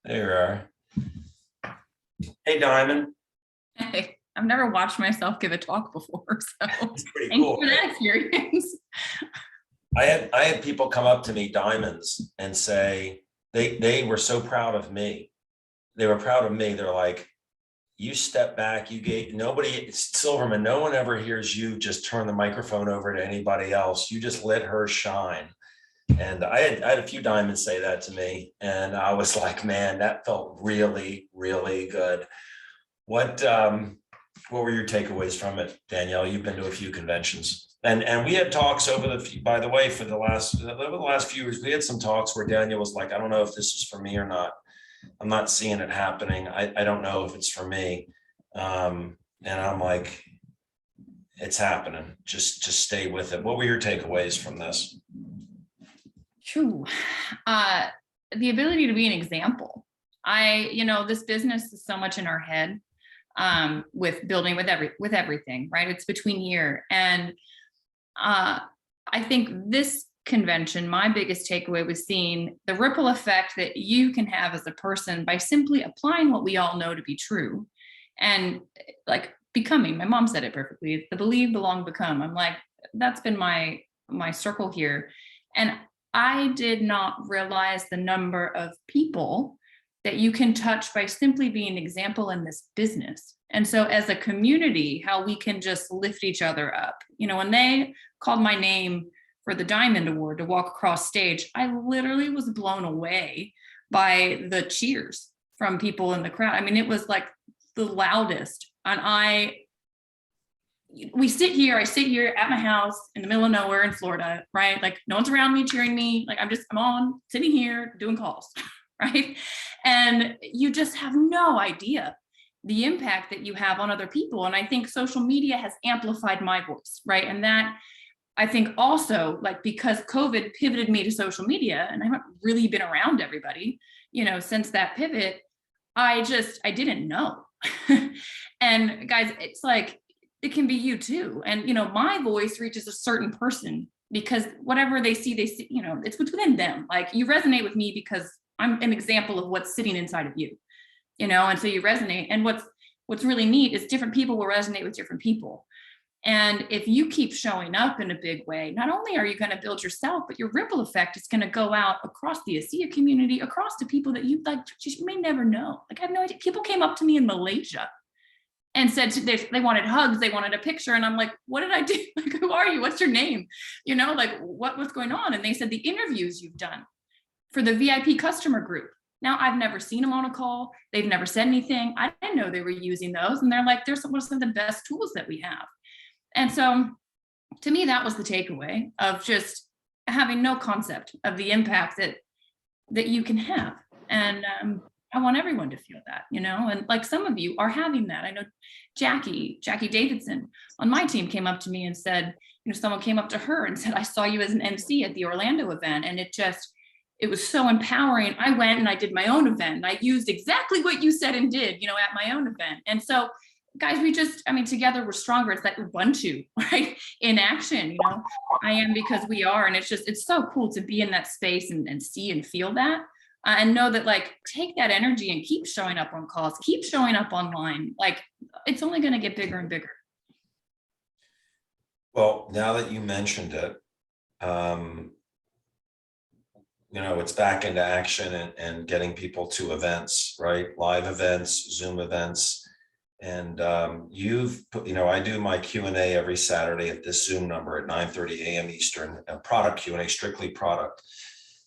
There you are. Hey, Diamond. Hey, I've never watched myself give a talk before, so It's pretty thank cool. you for that experience. I had people come up to me, diamonds, and say they were so proud of me. They were proud of me. They're like, you step back, you gave nobody, Silverman, no one ever hears you just turn the microphone over to anybody else. You just let her shine. And I had a few diamonds say that to me. And I was like, man, that felt really, really good. What were your takeaways from it, Danielle? You've been to a few conventions. And we had talks by the way, over the last few years, we had some talks where Danielle was like, I don't know if this is for me or not. I'm not seeing it happening. I don't know if it's for me. And I'm like, it's happening. Just stay with it. What were your takeaways from this? True. The ability to be an example. This business is so much in our head, with building with everything, right? It's between here. And I think this convention, my biggest takeaway was seeing the ripple effect that you can have as a person by simply applying what we all know to be true and like becoming. My mom said it perfectly. The believe, belong, become. I'm like, that's been my circle here. And I did not realize the number of people that you can touch by simply being an example in this business. And so as a community, how we can just lift each other up. When they called my name for the Diamond Award to walk across stage, I literally was blown away by the cheers from people in the crowd. I mean, it was like the loudest. And I sit here at my house in the middle of nowhere in Florida, right? Like no one's around me cheering me. Like I'm on sitting here doing calls, right? And you just have no idea the impact that you have on other people. And I think social media has amplified my voice, right? And that I think also because COVID pivoted me to social media and I haven't really been around everybody, since that pivot, I didn't know. And guys, it's like, it can be you too. And, my voice reaches a certain person because whatever they see, it's within them. Like you resonate with me because I'm an example of what's sitting inside of you, and so you resonate. And what's really neat is different people will resonate with different people. And if you keep showing up in a big way, not only are you going to build yourself, but your ripple effect is going to go out across the ASEA community, across to people that you may never know. Like I have no idea. People came up to me in Malaysia and said they wanted hugs, they wanted a picture. And I'm like, what did I do? Like, who are you? What's your name? What's going on? And they said the interviews you've done for the VIP customer group. Now, I've never seen them on a call. They've never said anything. I didn't know they were using those. And they're like, they're some of the best tools that we have. And so to me, that was the takeaway of just having no concept of the impact that you can have. And I want everyone to feel that, and like some of you are having that. I know Jackie Davidson on my team came up to me and said, someone came up to her and said, I saw you as an MC at the Orlando event. And it was so empowering. I went and I did my own event and I used exactly what you said and did, at my own event. And so guys, together we're stronger. It's that Ubuntu, right? In action, I am because we are. And it's so cool to be in that space and see and feel that. And know that, like, take that energy and keep showing up on calls, keep showing up online. Like, it's only going to get bigger and bigger. Well, now that you mentioned it, it's back into action and getting people to events, right? Live events, Zoom events. And you've put, I do my Q&A every Saturday at this Zoom number at 9:30 a.m. Eastern, a product Q&A, strictly product.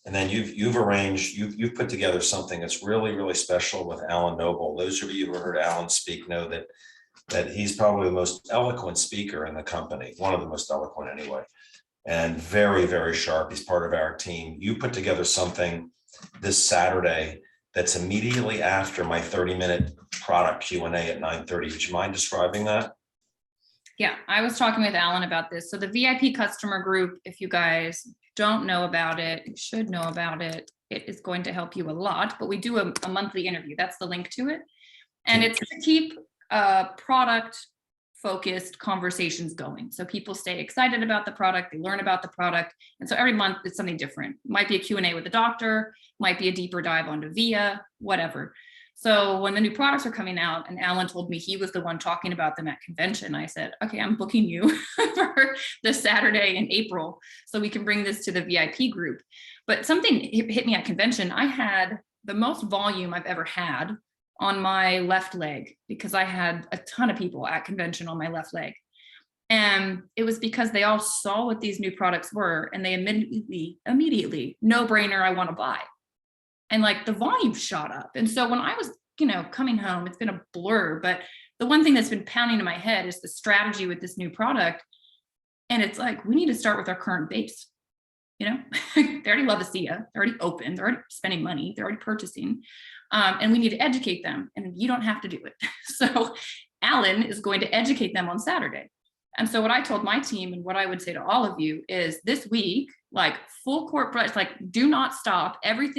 And then you've put together something that's really, really special with Alan Noble. Those of you who heard Alan speak know that he's probably the most eloquent speaker in the company, one of the most eloquent anyway, and very, very sharp. He's part of our team. You put together something this Saturday that's immediately after my 30-minute product Q&A at 9:30. Would you mind describing that? Yeah, I was talking with Alan about this. So the VIP customer group, if you guys don't know about it, you should know about it. It is going to help you a lot, but we do a monthly interview. That's the link to it. And it's to keep product focused conversations going. So people stay excited about the product, they learn about the product. And so every month it's something different. It might be a Q&A with the doctor, might be a deeper dive onto VIA, whatever. So when the new products are coming out and Alan told me he was the one talking about them at convention, I said, okay, I'm booking you for this Saturday in April so we can bring this to the VIP group. But something hit me at convention. I had the most volume I've ever had on my left leg because I had a ton of people at convention on my left leg. And it was because they all saw what these new products were and they immediately, no brainer, I want to buy. And like the volume shot up. And so when I was, coming home, it's been a blur, but the one thing that's been pounding in my head is the strategy with this new product. And it's like, we need to start with our current base. They already love ASEA, they're already open, they're already spending money, they're already purchasing. And we need to educate them and you don't have to do it. So Alan is going to educate them on Saturday. And so what I told my team and what I would say to all of you is this week, like full court press, like do not stop. Every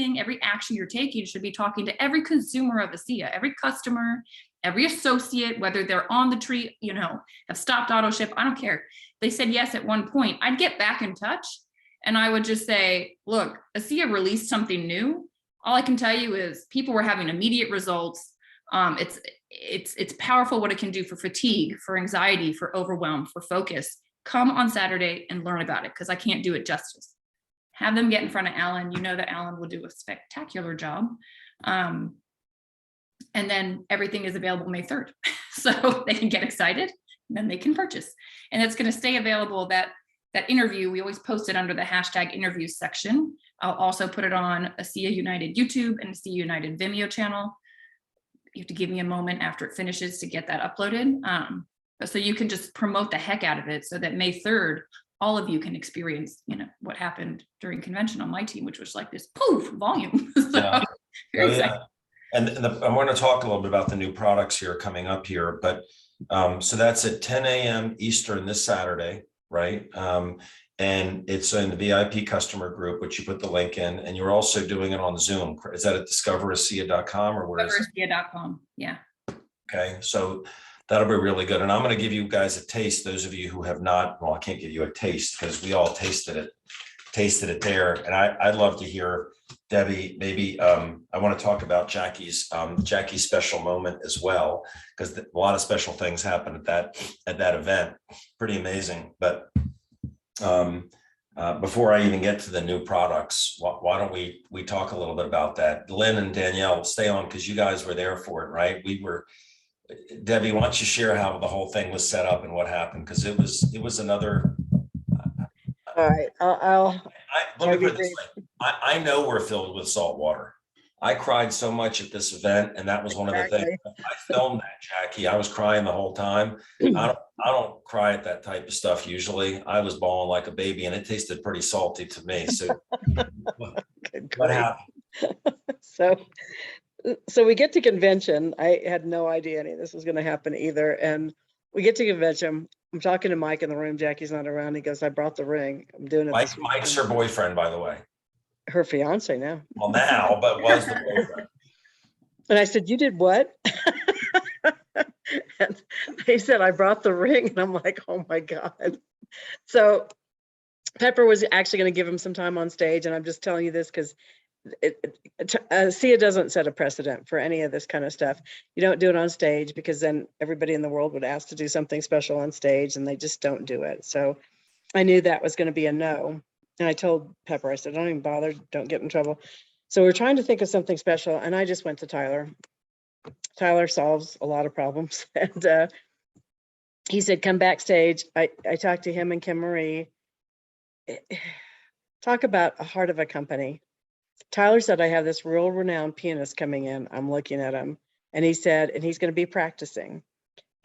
action you're taking should be talking to every consumer of ASEA, every customer, every associate, whether they're on the tree, have stopped auto ship. I don't care. They said yes at one point. I'd get back in touch and I would just say, look, ASEA released something new. All I can tell you is people were having immediate results. It's powerful what it can do for fatigue, for anxiety, for overwhelm, for focus. Come on Saturday and learn about it because I can't do it justice. Have them get in front of Alan. You know that Alan will do a spectacular job. And then everything is available May 3rd. So they can get excited and then they can purchase. And it's going to stay available. That interview, we always post it under the hashtag interviews section. I'll also put it on ASEA United YouTube and ASEA United Vimeo channel. You have to give me a moment after it finishes to get that uploaded. So you can just promote the heck out of it so that May 3rd, all of you can experience, what happened during convention on my team, which was like this poof volume. So, yeah. And I want to talk a little bit about the new products here coming up here, but so that's at 10 a.m. Eastern this Saturday, right? And it's in the VIP customer group, which you put the link in, and you're also doing it on Zoom. Is that at discoverasea.com or where is it? Discoverasea.com, yeah. Okay, so that'll be really good. And I'm going to give you guys a taste. Those of you who have not, well, I can't give you a taste because we all tasted it there. And I'd love to hear, Debbie, maybe I want to talk about Jackie's special moment as well, because a lot of special things happen at that event. Pretty amazing. But before I even get to the new products, why don't we talk a little bit about that? Lynn and Danielle, stay on because you guys were there for it, right? Debbie, why don't you share how the whole thing was set up and what happened? Because it was another. All right, Let me put it this way. I know we're filled with salt water. I cried so much at this event, and that was one of the things. I filmed that, Jackie. I was crying the whole time. I don't cry at that type of stuff usually. I was bawling like a baby, and it tasted pretty salty to me. So what happened? So we get to convention. I had no idea any of this was going to happen either. And we get to convention. I'm talking to Mike in the room. Jackie's not around. He goes, I brought the ring. I'm doing it. Mike's her boyfriend, by the way. Her fiance now. Well, now, but was the boyfriend. And I said, you did what? And he said, I brought the ring. And I'm like, oh my God. So Pepper was actually going to give him some time on stage. And I'm just telling you this because SIA doesn't set a precedent for any of this kind of stuff. You don't do it on stage because then everybody in the world would ask to do something special on stage and they just don't do it. So I knew that was going to be a no. And I told Pepper, I said, don't even bother, don't get in trouble. So we're trying to think of something special. And I just went to Tyler. Tyler solves a lot of problems. And he said, come backstage. I talked to him and Kim Marie. Talk about a heart of a company. Tyler said, I have this real renowned pianist coming in. I'm looking at him. And he said, and he's going to be practicing.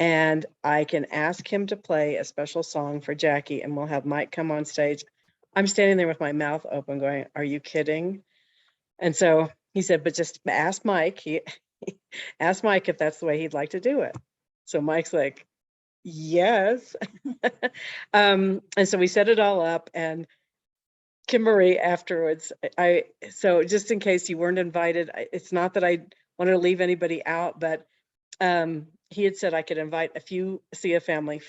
And I can ask him to play a special song for Jackie and we'll have Mike come on stage. I'm standing there with my mouth open going, are you kidding? And so he said, but just ask Mike. He asked Mike if that's the way he'd like to do it. So Mike's like, yes. And so we set it all up and Kim Marie afterwards, so just in case you weren't invited, it's not that I wanted to leave anybody out, but he had said I could invite a few SIA family.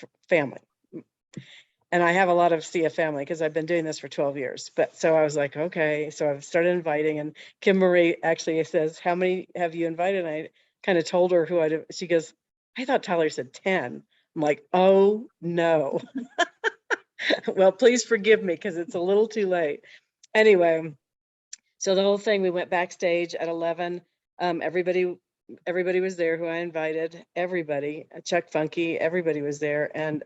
And I have a lot of SIA family because I've been doing this for 12 years. But so I was like, okay. So I've started inviting and Kim Marie actually says, how many have you invited? And I kind of told her who she goes, I thought Tyler said 10. I'm like, oh no. Well, please forgive me because it's a little too late. Anyway, so the whole thing, we went backstage at 11. Everybody was there who I invited. Everybody, Chuck Funky, everybody was there. And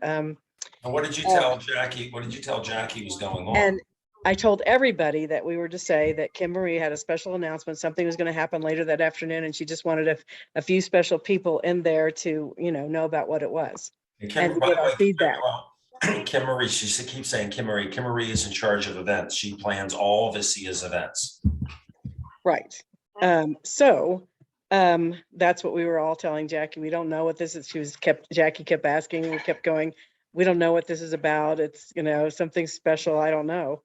what did you tell Jackie? What did you tell Jackie was going on? And I told everybody that we were to say that Kim Marie had a special announcement. Something was going to happen later that afternoon, and she just wanted a few special people in there to, know about what it was and to get our feedback. Kim Marie, she keeps saying Kim Marie. Kim Marie is in charge of events. She plans all of SIA's events. Right. So that's what we were all telling Jackie. We don't know what this is. Jackie kept asking. We kept going. We don't know what this is about. It's, something special. I don't know.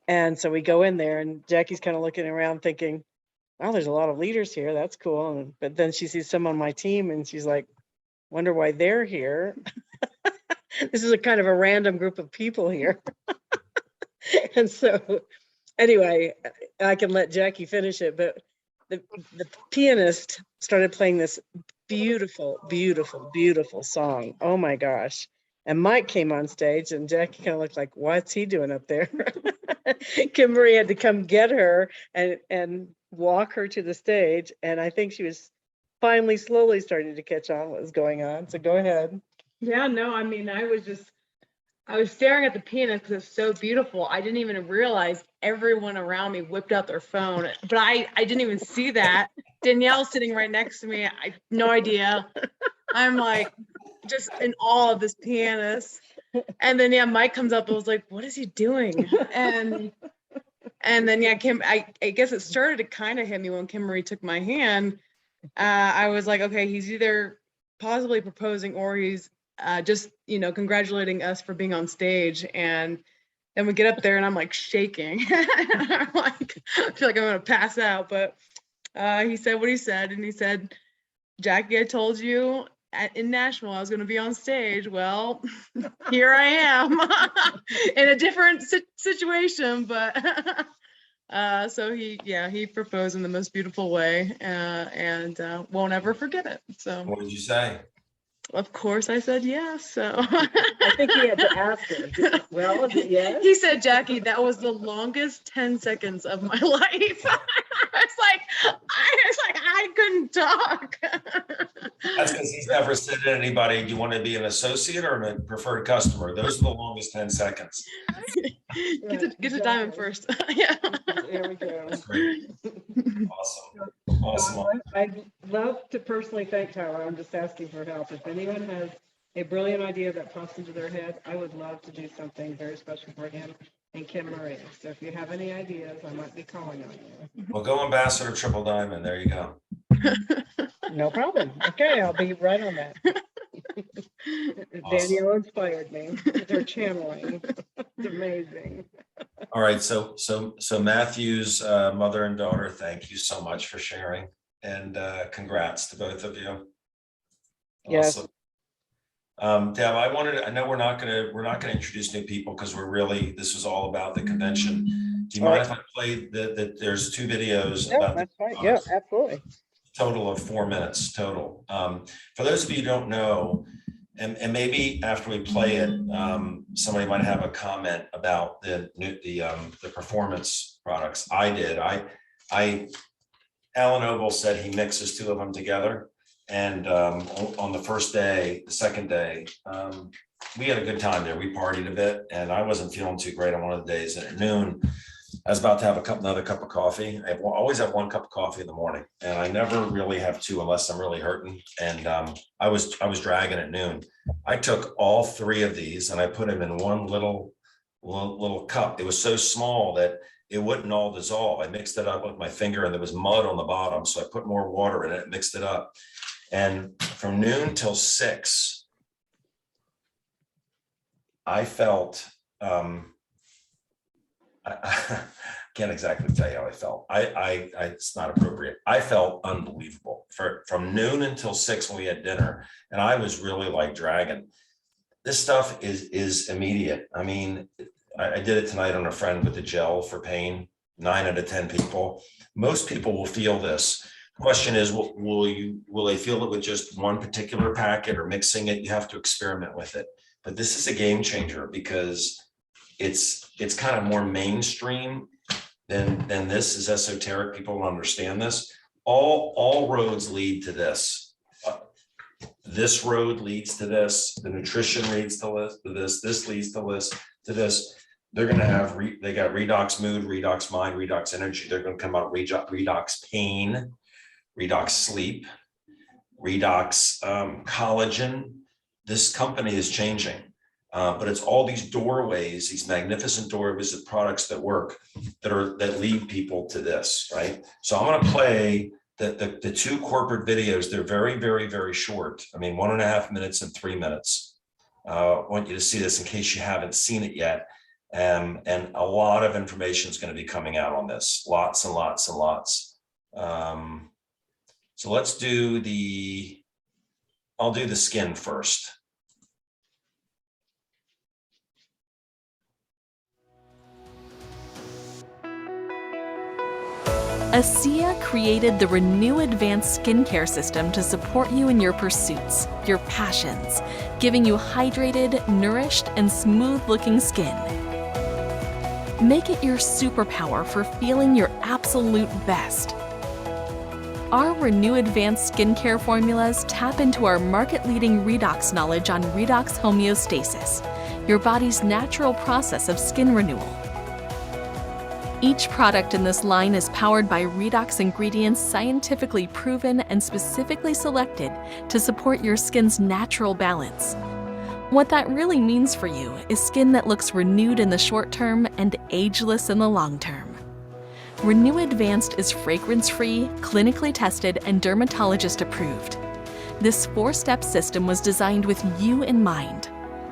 And so we go in there and Jackie's kind of looking around thinking, wow, there's a lot of leaders here. That's cool. But then she sees some on my team and she's like, wonder why they're here. This is a kind of a random group of people here. And so anyway, I can let Jackie finish it, but the pianist started playing this beautiful, beautiful, beautiful song. Oh my gosh. And Mike came on stage and Jackie kind of looked like, what's he doing up there? Kim Marie had to come get her and walk her to the stage. And I think she was finally slowly starting to catch on what was going on. So go ahead. Yeah, no, I mean, I was staring at the pianist because it's so beautiful. I didn't even realize everyone around me whipped out their phone, but I didn't even see that. Danielle's sitting right next to me. I no idea. I'm like just in awe of this pianist. And then Mike comes up and was like, what is he doing? And then Kim, I guess it started to kind of hit me when Kim Marie took my hand. I was like, okay, he's either possibly proposing or he's just congratulating us for being on stage. And then we get up there and I'm like shaking. I'm like, I feel like I'm gonna pass out. But he said what he said, and he said, Jackie, I told you in Nashville I was gonna be on stage. Well, here I am in a different situation, but so he proposed in the most beautiful way, and won't ever forget it. So what did you say? Of course I said yes. So I think he had to ask her. Well, is it yes? He said, Jackie, that was the longest 10 seconds of my life. I couldn't talk. That's because he's never said to anybody, do you want to be an associate or a preferred customer? Those are the longest 10 seconds. Get to Diamond first. Yeah. There we go. That's great. Awesome. Awesome. I'd love to personally thank Tyler. I'm just asking for help. If anyone has a brilliant idea that pops into their head, I would love to do something very special for him and Kim Marie. So if you have any ideas, I might be calling on you. Well, go Ambassador Triple Diamond. There you go. No problem. Okay, I'll be right on that. Danielle inspired me. They're channeling. It's amazing. All right. So Matthew's mother and daughter, thank you so much for sharing, and congrats to both of you. Yes. Awesome. Deb, I know we're not gonna introduce new people because this was all about the convention. Do you mind if I play there's 2 videos Yeah, about that's right. Yeah, absolutely. total of 4 minutes total. For those of you who don't know, and maybe after we play it, somebody might have a comment about the performance products. I did. Alan Ogle said he mixes 2 of them together. And on the first day, the second day, we had a good time there. We partied a bit, and I wasn't feeling too great on one of the days. And at noon, I was about to have another cup of coffee. I always have 1 cup of coffee in the morning, and I never really have 2 unless I'm really hurting. And I was dragging at noon. I took all 3 of these and I put them in one little cup. It was so small that it wouldn't all dissolve. I mixed it up with my finger, and there was mud on the bottom, so I put more water in it, mixed it up. And from noon till 6, I felt, I can't exactly tell you how I felt. It's not appropriate. I felt unbelievable from noon until 6 when we had dinner, and I was really like dragging. This stuff is immediate. I mean, I did it tonight on a friend with the gel for pain. 9 out of 10 people. Most people will feel this. Question is, will they feel it with just one particular packet or mixing it? You have to experiment with it. But this is a game changer because it's kind of more mainstream than this is esoteric. People don't understand this. All roads lead to this. This road leads to this. The nutrition leads to this. This leads to this. They're going to have, they got Redox Mood, Redox Mind, Redox Energy. They're going to come out Redox Pain, Redox Sleep, Redox Collagen. This company is changing, but it's all these doorways, these magnificent doorways of products that work, that lead people to this, right? So I'm going to play the 2 corporate videos. They're very, very, very short. I mean, 1.5 minutes and 3 minutes. I want you to see this in case you haven't seen it yet. And a lot of information is going to be coming out on this. Lots and lots and lots. So let's do I'll do the skin first. ASEA created the Renew Advanced Skincare System to support you in your pursuits, your passions, giving you hydrated, nourished, and smooth-looking skin. Make it your superpower for feeling your absolute best. Our Renew Advanced Skincare formulas tap into our market-leading redox knowledge on redox homeostasis, your body's natural process of skin renewal. Each product in this line is powered by redox ingredients scientifically proven and specifically selected to support your skin's natural balance. What that really means for you is skin that looks renewed in the short term and ageless in the long term. Renew Advanced is fragrance-free, clinically tested, and dermatologist approved. This 4-step system was designed with you in mind.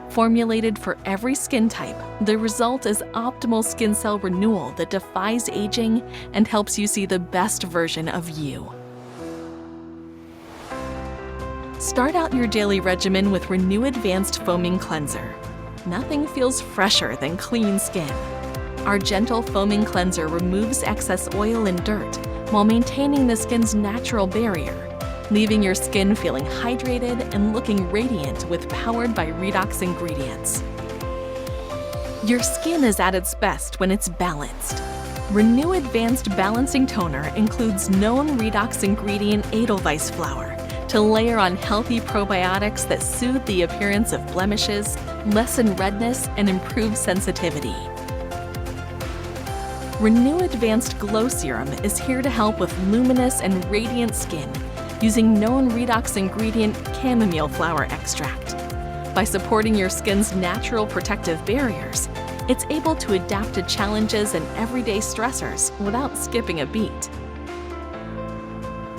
Formulated for every skin type, the result is optimal skin cell renewal that defies aging and helps you see the best version of you. Start out your daily regimen with Renew Advanced Foaming Cleanser. Nothing feels fresher than clean skin. Our gentle foaming cleanser removes excess oil and dirt while maintaining the skin's natural barrier, leaving your skin feeling hydrated and looking radiant with powered by redox ingredients. Your skin is at its best when it's balanced. Renew Advanced Balancing Toner includes known redox ingredient Edelweiss flour to layer on healthy probiotics that soothe the appearance of blemishes, lessen redness, and improve sensitivity. Renew Advanced Glow Serum is here to help with luminous and radiant skin using known redox ingredient chamomile flower extract. By supporting your skin's natural protective barriers, it's able to adapt to challenges and everyday stressors without skipping a beat.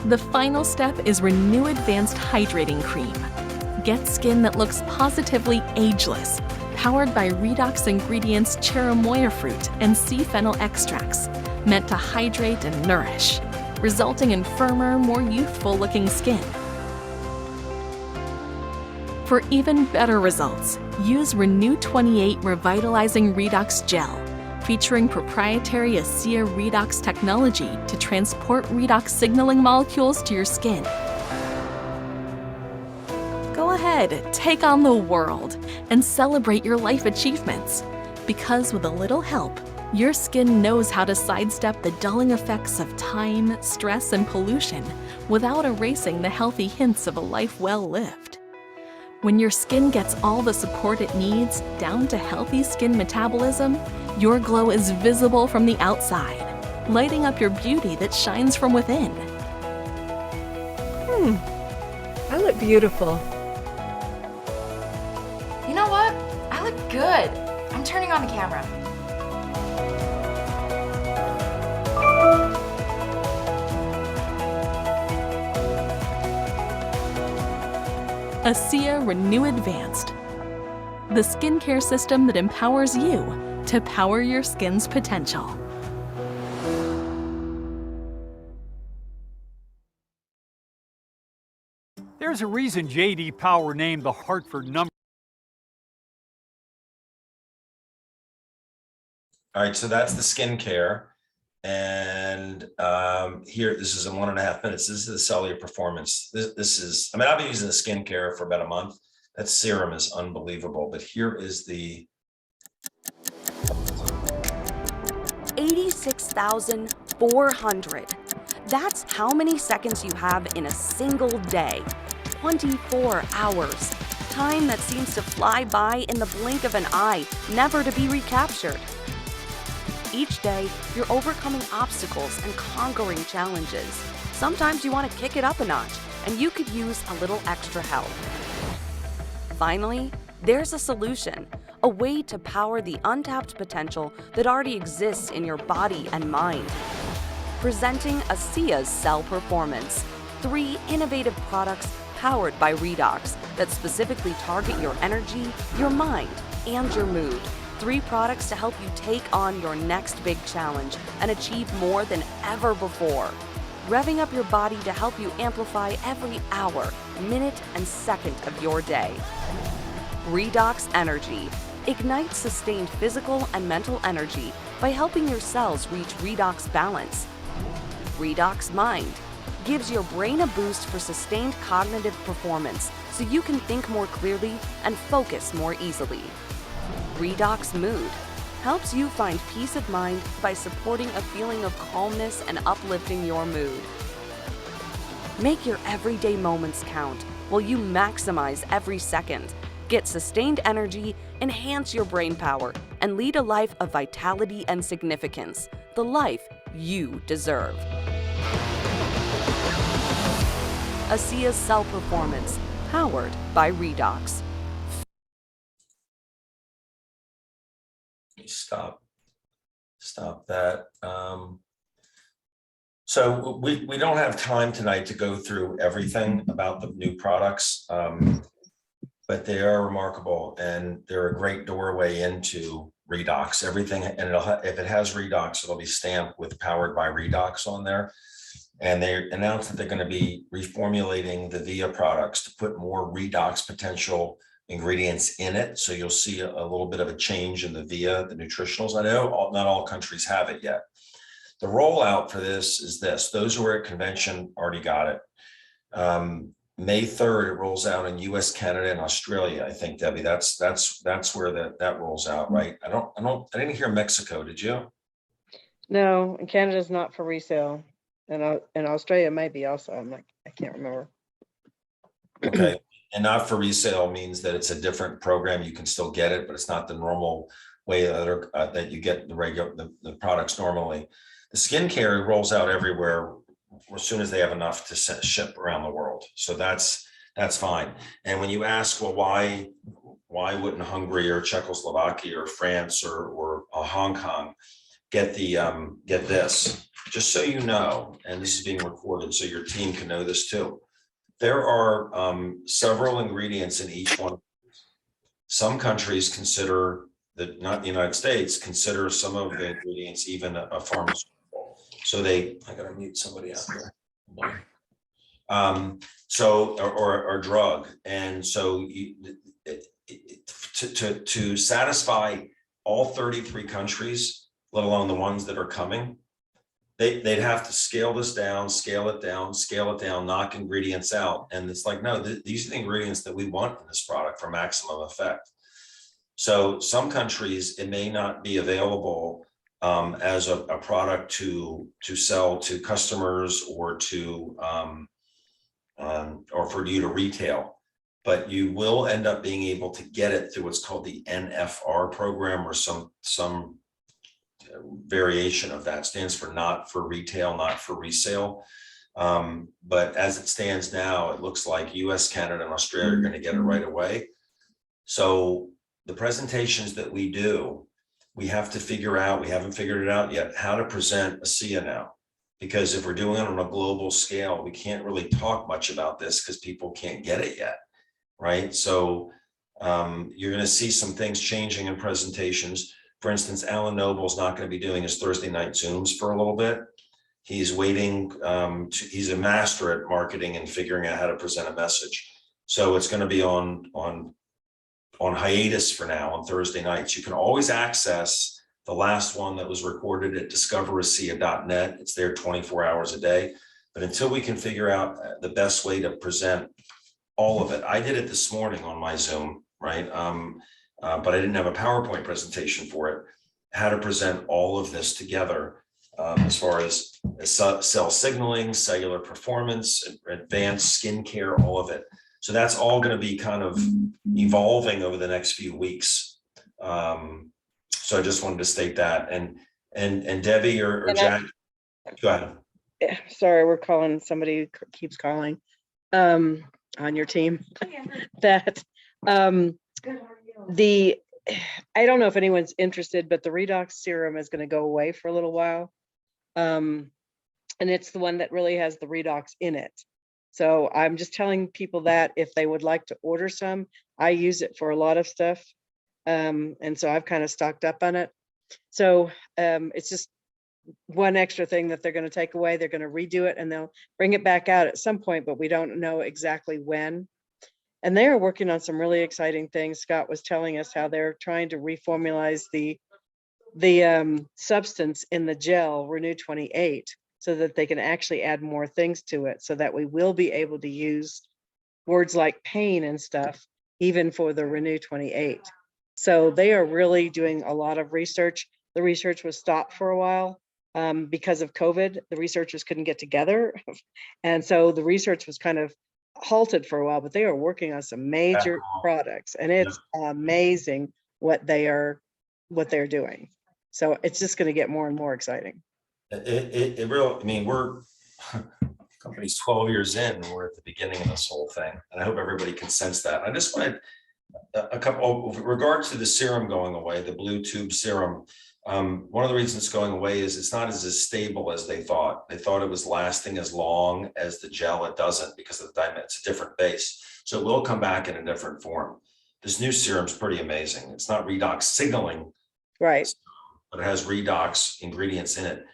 The final step is Renew Advanced Hydrating Cream. Get skin that looks positively ageless, powered by redox ingredients cherimoya fruit and sea fennel extracts, meant to hydrate and nourish, resulting in firmer, more youthful-looking skin. For even better results, use Renew 28 Revitalizing Redox Gel, featuring proprietary ASEA redox technology to transport redox signaling molecules to your skin. Go ahead, take on the world, and celebrate your life achievements. Because with a little help, your skin knows how to sidestep the dulling effects of time, stress, and pollution without erasing the healthy hints of a life well lived. When your skin gets all the support it needs, down to healthy skin metabolism, your glow is visible from the outside, lighting up your beauty that shines from within. I look beautiful. You know what? I look good. I'm turning on the camera. ASEA Renew Advanced, the skincare system that empowers you to power your skin's potential. There's a reason J.D. Power named the Hartford number. All right, so that's the skincare. And here, this is in 1.5 minutes. This is the cellular performance. This is, I mean, I've been using the skincare for about a month. That serum is unbelievable, but here is the 86,400. That's how many seconds you have in a single day. 24 hours. Time that seems to fly by in the blink of an eye, never to be recaptured. Each day, you're overcoming obstacles and conquering challenges. Sometimes you want to kick it up a notch, and you could use a little extra help. Finally, there's a solution, a way to power the untapped potential that already exists in your body and mind. Presenting ASEA's Cell Performance, 3 innovative products powered by Redox that specifically target your energy, your mind, and your mood. 3 products to help you take on your next big challenge and achieve more than ever before. Revving up your body to help you amplify every hour, minute, and second of your day. Redox Energy ignites sustained physical and mental energy by helping your cells reach redox balance. Redox Mind gives your brain a boost for sustained cognitive performance so you can think more clearly and focus more easily. Redox Mood helps you find peace of mind by supporting a feeling of calmness and uplifting your mood. Make your everyday moments count while you maximize every second. Get sustained energy, enhance your brain power, and lead a life of vitality and significance, the life you deserve. ASEA's Cell Performance, powered by Redox. Stop that. So we don't have time tonight to go through everything about the new products, but they are remarkable and they're a great doorway into Redox. Everything, and if it has Redox, it'll be stamped with powered by Redox on there. And they announced that they're going to be reformulating the VIA products to put more Redox potential ingredients in it. So you'll see a little bit of a change in the VIA, the nutritionals. I know not all countries have it yet. The rollout for this is this. Those who are at convention already got it. May 3rd, it rolls out in US, Canada, and Australia. I think, Debbie, that's where that rolls out, right? I didn't hear Mexico. Did you? No, and Canada's not for resale. And Australia maybe also. I can't remember. Okay. And not for resale means that it's a different program. You can still get it, but it's not the normal way that are that you get the regular the products normally. The skincare rolls out everywhere as soon as they have enough to ship around the world. So that's fine. And when you ask, well, why wouldn't Hungary or Czechoslovakia or France or Hong Kong get the get this? Just so you know, and this is being recorded, so your team can know this too. There are several ingredients in each one. Some countries consider that, not the United States, consider some of the ingredients even a pharmaceutical. So I gotta mute somebody out there. Or drug. And so to satisfy all 33 countries, let alone the ones that are coming, they'd have to scale this down, scale it down, knock ingredients out. And it's like, no, these are the ingredients that we want in this product for maximum effect. So some countries, it may not be available as a product to sell to customers or to or for you to retail, but you will end up being able to get it through what's called the NFR program, or some variation of that. Stands for not for retail, not for resale. But as it stands now, it looks like US, Canada, and Australia are going to get it right away. So the presentations that we do, we have to figure out, we haven't figured it out yet, how to present ASEA now. Because if we're doing it on a global scale, we can't really talk much about this because people can't get it yet, right? So you're going to see some things changing in presentations. For instance, Alan Noble's not going to be doing his Thursday night Zooms for a little bit. He's waiting, he's a master at marketing and figuring out how to present a message. So it's going to be on hiatus for now on Thursday nights. You can always access the last one that was recorded at discoverasea.net. It's there 24 hours a day. But until we can figure out the best way to present all of it, I did it this morning on my Zoom, right? But I didn't have a PowerPoint presentation for it, how to present all of this together as far as cell signaling, cellular performance, advanced skincare, all of it. So that's all going to be kind of evolving over the next few weeks. So I just wanted to state that. And Debbie or Jack, go ahead. Yeah, sorry, we're calling, somebody keeps calling on your team. That I don't know if anyone's interested, but the Redox Serum is going to go away for a little while. And it's the one that really has the Redox in it. So I'm just telling people that if they would like to order some, I use it for a lot of stuff. And so I've kind of stocked up on it. So it's just one extra thing that they're going to take away. They're going to redo it and they'll bring it back out at some point, but we don't know exactly when. And they are working on some really exciting things. Scott was telling us how they're trying to reformulate the substance in the gel, Renew 28, so that they can actually add more things to it, so that we will be able to use words like pain and stuff, even for the Renew 28. So they are really doing a lot of research. The research was stopped for a while because of COVID. The researchers couldn't get together. And so the research was kind of halted for a while, but they are working on some major products, and it's amazing what they're doing. So it's just going to get more and more exciting. It really, I mean, we're company's 12 years in, and we're at the beginning of this whole thing. And I hope everybody can sense that. I just wanted a couple, with regards to the serum going away, the blue tube serum. One of the reasons it's going away is it's not as stable as they thought. They thought it was lasting as long as the gel. It doesn't, because of the diamond. It's a different base. So it will come back in a different form. This new serum is pretty amazing. It's not redox signaling, right? But it has redox ingredients in it.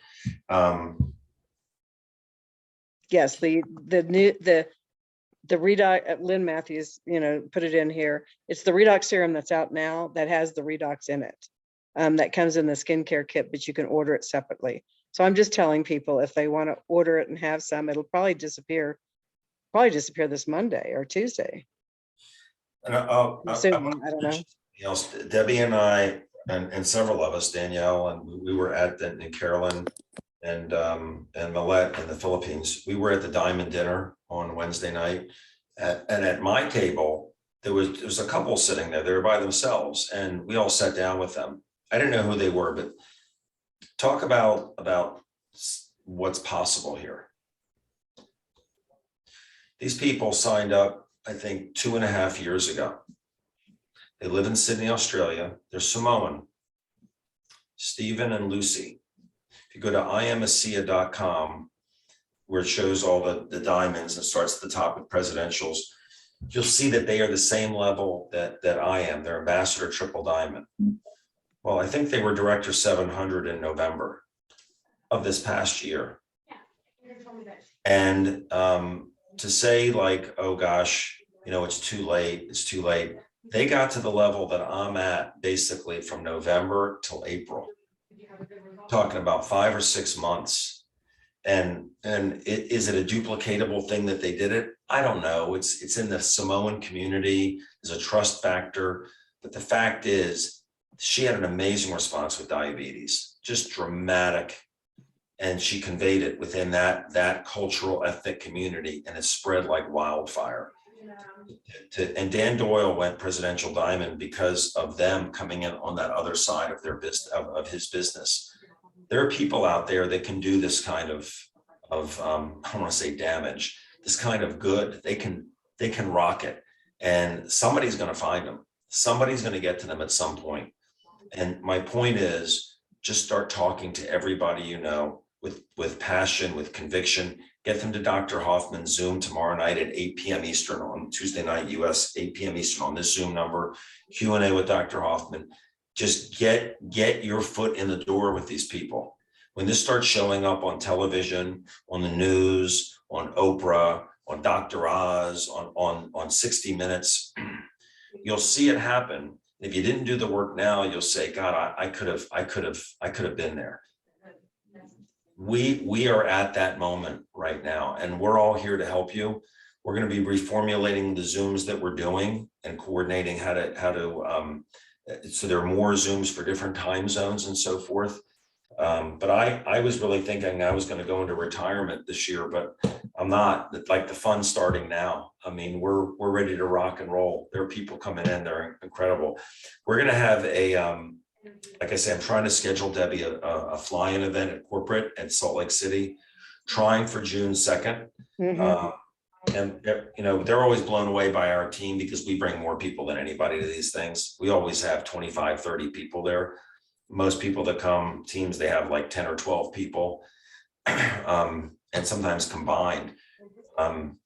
Yes, the Redox, Lynn Matthews, put it in here. It's the Redox serum that's out now that has the Redox in it. That comes in the skincare kit, but you can order it separately. So I'm just telling people, if they want to order it and have some, it'll probably disappear this Monday or Tuesday. And I don't know. Debbie and I and several of us, Danielle, and we were at and Carolyn and Millette in the Philippines. We were at the Diamond Dinner on Wednesday night, and at my table there was a couple sitting there. They were by themselves, and we all sat down with them. I didn't know who they were, but talk about what's possible here. These people signed up, I think, 2.5 years ago. They live in Sydney, Australia. They're Samoan. Stephen and Lucy. If you go to iamasia.com, where it shows all the diamonds and starts at the top with presidentials, you'll see that they are the same level that I am. They're ambassador triple diamond. Well, I think they were director 700 in November of this past year. And to say like, oh gosh, you know, it's too late, it's too late. They got to the level that I'm at basically from November till April, talking about 5 or 6 months. And is it a duplicatable thing that they did it? I don't know. It's in the Samoan community. There's a trust factor. But the fact is, she had an amazing response with diabetes, just dramatic. And she conveyed it within that cultural ethnic community, and it spread like wildfire. And Dan Doyle went presidential diamond because of them coming in on that other side of their business, of his business. There are people out there that can do this kind of I don't want to say damage, this kind of good. They can rock it, and somebody's going to find them. Somebody's going to get to them at some point. And my point is, just start talking to everybody you know with passion, with conviction. Get them to Dr. Hoffman's Zoom tomorrow night at 8 p.m. Eastern on Tuesday night, US, 8 p.m. Eastern on this Zoom number, Q&A with Dr. Hoffman. Just get your foot in the door with these people. When this starts showing up on television, on the news, on Oprah, on Dr. Oz, on 60 Minutes, you'll see it happen. If you didn't do the work now, you'll say, God, I could have been there. We are at that moment right now, and we're all here to help you. We're going to be reformulating the Zooms that we're doing and coordinating how to so there are more Zooms for different time zones and so forth. But I was really thinking I was going to go into retirement this year, but I'm not. Like, the fun's starting now. I mean, we're ready to rock and roll. There are people coming in. They're incredible. We're going to have a, like I say, I'm trying to schedule, Debbie, a fly-in event at corporate at Salt Lake City, trying for June 2nd. And you know, they're always blown away by our team because we bring more people than anybody to these things. We always have 25, 30 people there. Most people that come, teams, they have like 10 or 12 people, and sometimes combined. I'm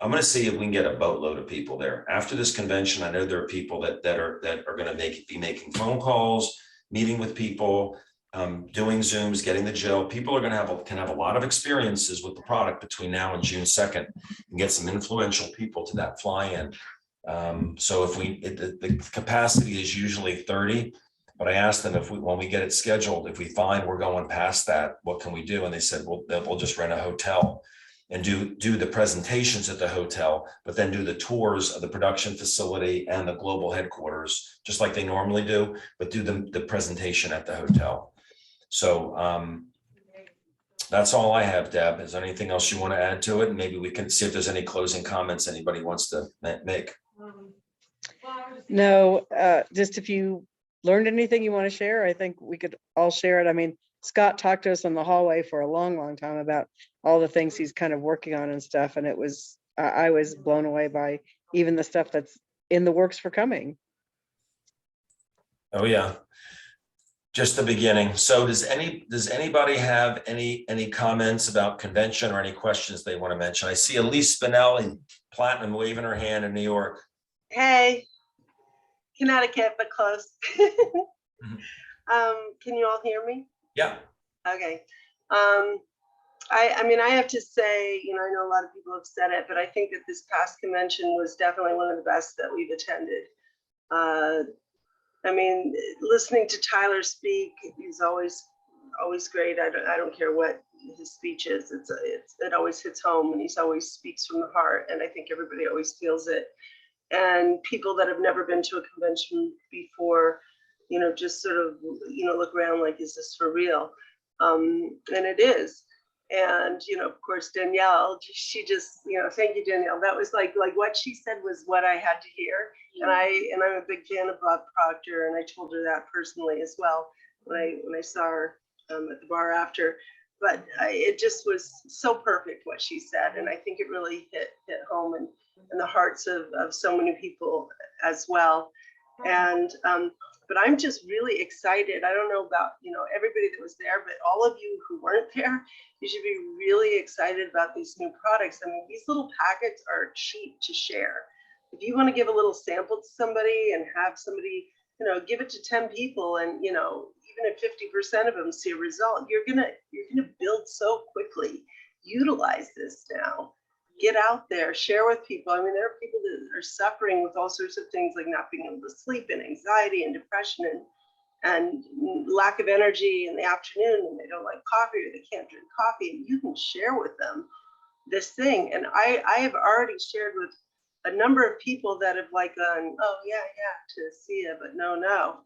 going to see if we can get a boatload of people there after this convention. I know there are people that are going to be making phone calls, meeting with people, doing Zooms, getting the gel. People are going to can have a lot of experiences with the product between now and June 2nd, and get some influential people to that fly-in. So if the capacity is usually 30. But I asked them when we get it scheduled, if we find we're going past that, what can we do? And they said, well, we'll just rent a hotel and do the presentations at the hotel, but then do the tours of the production facility and the global headquarters, just like they normally do, but do the presentation at the hotel. So that's all I have, Deb. Is there anything else you want to add to it? And maybe we can see if there's any closing comments anybody wants to make. No, just if you learned anything you want to share, I think we could all share it. I mean, Scott talked to us in the hallway for a long, long time about all the things he's kind of working on and stuff. And it was, I was blown away by even the stuff that's in the works for coming. Oh yeah, just the beginning. So does anybody have any comments about convention or any questions they want to mention? I see Elise Spinelli, Platinum, waving her hand in New York. Hey, Connecticut, but close. Can you all hear me? Yeah. Okay. I mean, I have to say, you know, I know a lot of people have said it, but I think that this past convention was definitely one of the best that we've attended. I mean, listening to Tyler speak, he's always great. I don't care what his speech is. It always hits home, and he's always speaks from the heart. And I think everybody always feels it. And people that have never been to a convention before, you know, just sort of, you know, look around like, is this for real? And it is. And, of course, Danielle, she just, thank you, Danielle. That was like what she said was what I had to hear. And I'm a big fan of Bob Proctor, and I told her that personally as well when I saw her at the bar after. But it just was so perfect what she said, and I think it really hit home in the hearts of so many people as well. And but I'm just really excited. I don't know about everybody that was there, but all of you who weren't there, you should be really excited about these new products. I mean, these little packets are cheap to share. If you want to give a little sample to somebody and have somebody, give it to 10 people, and even if 50% of them see a result, you're gonna build so quickly. Utilize this now. Get out there, share with people. I mean, there are people that are suffering with all sorts of things like not being able to sleep and anxiety and depression and lack of energy in the afternoon, and they don't like coffee or they can't drink coffee, and you can share with them this thing. And I have already shared with a number of people that have like gone, oh yeah, to Sia, but no.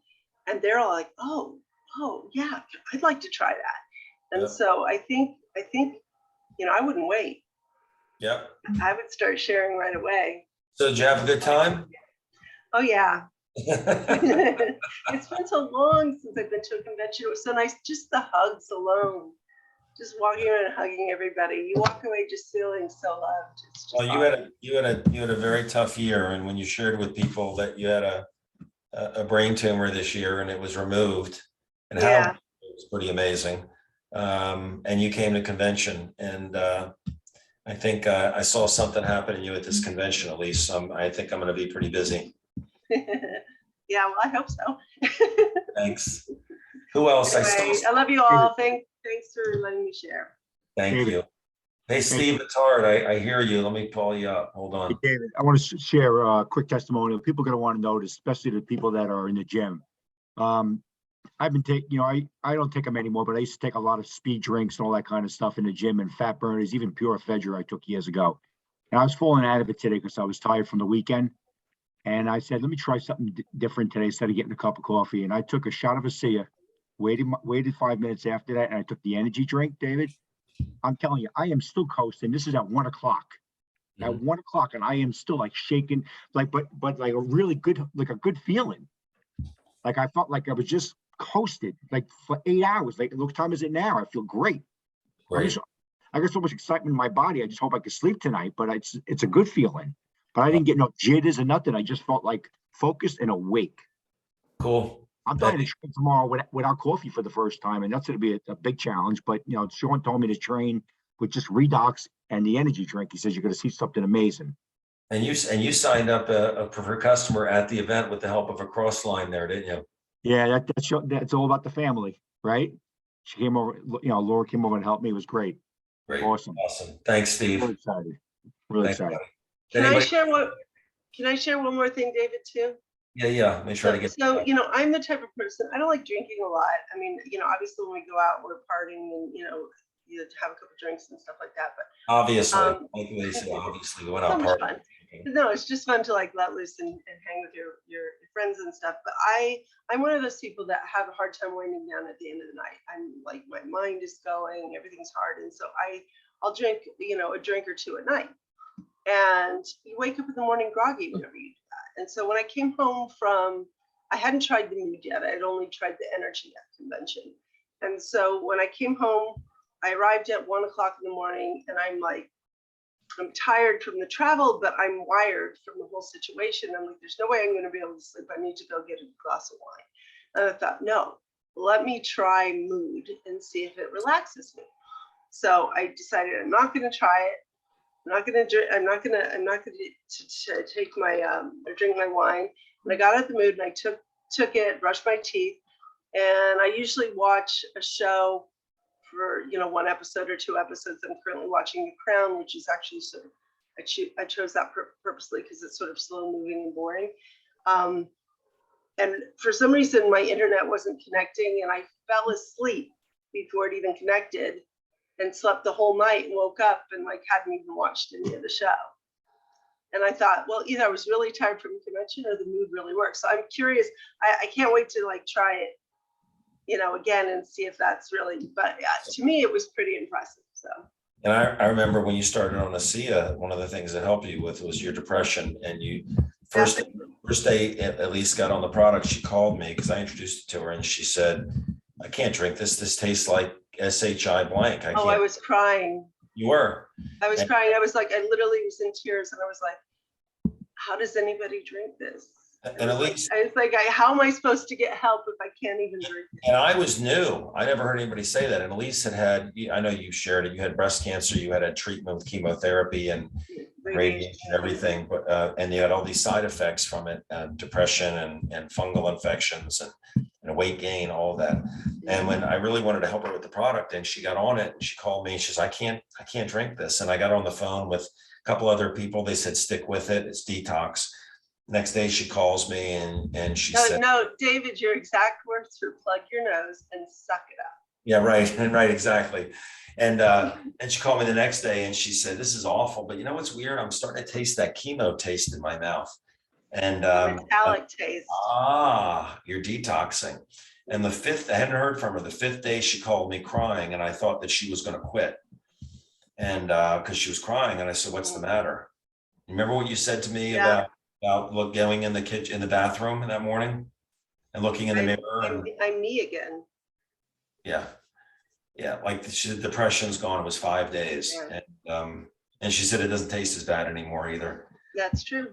And they're all like, oh yeah, I'd like to try that. And so I think, I wouldn't wait. Yep. I would start sharing right away. So did you have a good time? Oh yeah. It's been so long since I've been to a convention. It was so nice. Just the hugs alone. Just walking around and hugging everybody. You walk away just feeling so loved. It's just Well, you had a very tough year, and when you shared with people that you had a brain tumor this year and it was removed, and how it was pretty amazing. And you came to convention, and I think I saw something happen in you at this convention, at least. I think I'm going to be pretty busy. Yeah, well, I hope so. Thanks. Who else? Anyway, I love you all. Thanks for letting me share. Thank you. Hey, Steve, it's hard. I hear you. Let me pull you up. Hold on. Hey, David, I want to share a quick testimonial. People are going to want to know this, especially the people that are in the gym. I've been taking, I don't take them anymore, but I used to take a lot of speed drinks and all that kind of stuff in the gym, and fat burners, even pure Fedger I took years ago. And I was falling out of it today because I was tired from the weekend. And I said, let me try something different today instead of getting a cup of coffee. And I took a shot of Acia, waited 5 minutes after that, and I took the energy drink, David. I'm telling you, I am still coasting. This is at 1 o'clock. At 1 o'clock, and I am still like shaking, like, but like a really good, like a good feeling. Like I felt like I was just coasted like for 8 hours. Like, what time is it now? I feel great. I got so much excitement in my body. I just hope I can sleep tonight, but it's a good feeling. But I didn't get no jitters or nothing. I just felt like focused and awake. Cool. I'm trying to train tomorrow without coffee for the first time, and that's going to be a big challenge. But Sean told me to train with just Redox and the energy drink. He says you're going to see something amazing. And you signed up a preferred customer at the event with the help of a cross line there, didn't you? Yeah, that's all about the family, right? She came over. Laura came over and helped me. It was great. Great. Awesome. Thanks, Steve. Really excited. Really excited. Can I share one more thing, David, too? Yeah. Make sure I get. So, I'm the type of person, I don't like drinking a lot. I mean, obviously when we go out, we're partying and, you have a couple drinks and stuff like that. But obviously, obviously we went out partying. No, it's just fun to like let loose and hang with your friends and stuff. But I'm one of those people that have a hard time winding down at the end of the night. I'm like, my mind is going, everything's hard. And so I'll drink, a drink or two at night. And you wake up in the morning groggy whenever you do that. And so when I came home I hadn't tried the mood yet. I had only tried the energy at convention. And so when I came home, I arrived at 1 o'clock in the morning, and I'm tired from the travel, but I'm wired from the whole situation. I'm like, there's no way I'm going to be able to sleep. I need to go get a glass of wine. And I thought, no, let me try mood and see if it relaxes me. So I decided I'm not going to try it. I'm not going to take my or drink my wine. And I got out the mood, and I took it, brushed my teeth, and I usually watch a show for 1 episode or 2 episodes. I'm currently watching The Crown, which is actually sort of I chose that purposely because it's sort of slow moving and boring. And for some reason, my internet wasn't connecting, and I fell asleep before it even connected, and slept the whole night and woke up and hadn't even watched any of the show. And I thought, well, either I was really tired from the convention or the mood really works. So I'm curious. I can't wait to try it, again and see if that's really. But to me, it was pretty impressive. So. And I remember when you started on ASEA, one of the things that helped you with was your depression. And you first day at least got on the product, she called me because I introduced it to her and she said, I can't drink this. This tastes like SHI blank. I can't. I was crying. You were. I was crying. I was like, I literally was in tears and I was like, how does anybody drink this? And at least, I was like, how am I supposed to get help if I can't even drink it? and I was new. I never heard anybody say that. And Elise had, I know you shared it. You had breast cancer. You had treatment with chemotherapy and radiation and everything. But and you had all these side effects from it, depression and fungal infections and weight gain, all that. And when I really wanted to help her with the product, and she got on it, and she called me. She says, I can't drink this. And I got on the phone with a couple other people. They said, stick with it. It's detox. Next day she calls me and she said, no, David, your exact words were plug your nose and suck it up. Yeah, right. And right, exactly. And she called me the next day and she said, this is awful, but you know what's weird? I'm starting to taste that chemo taste in my mouth. And metallic taste. You're detoxing. And the fifth, I hadn't heard from her. The fifth day she called me crying and I thought that she was going to quit. And because she was crying, and I said, what's the matter? Remember what you said to me about going in the kitchen, in the bathroom that morning and looking in the mirror? I'm me again. Yeah. Like the depression's gone. It was 5 days. Yeah. And she said it doesn't taste as bad anymore either. That's true.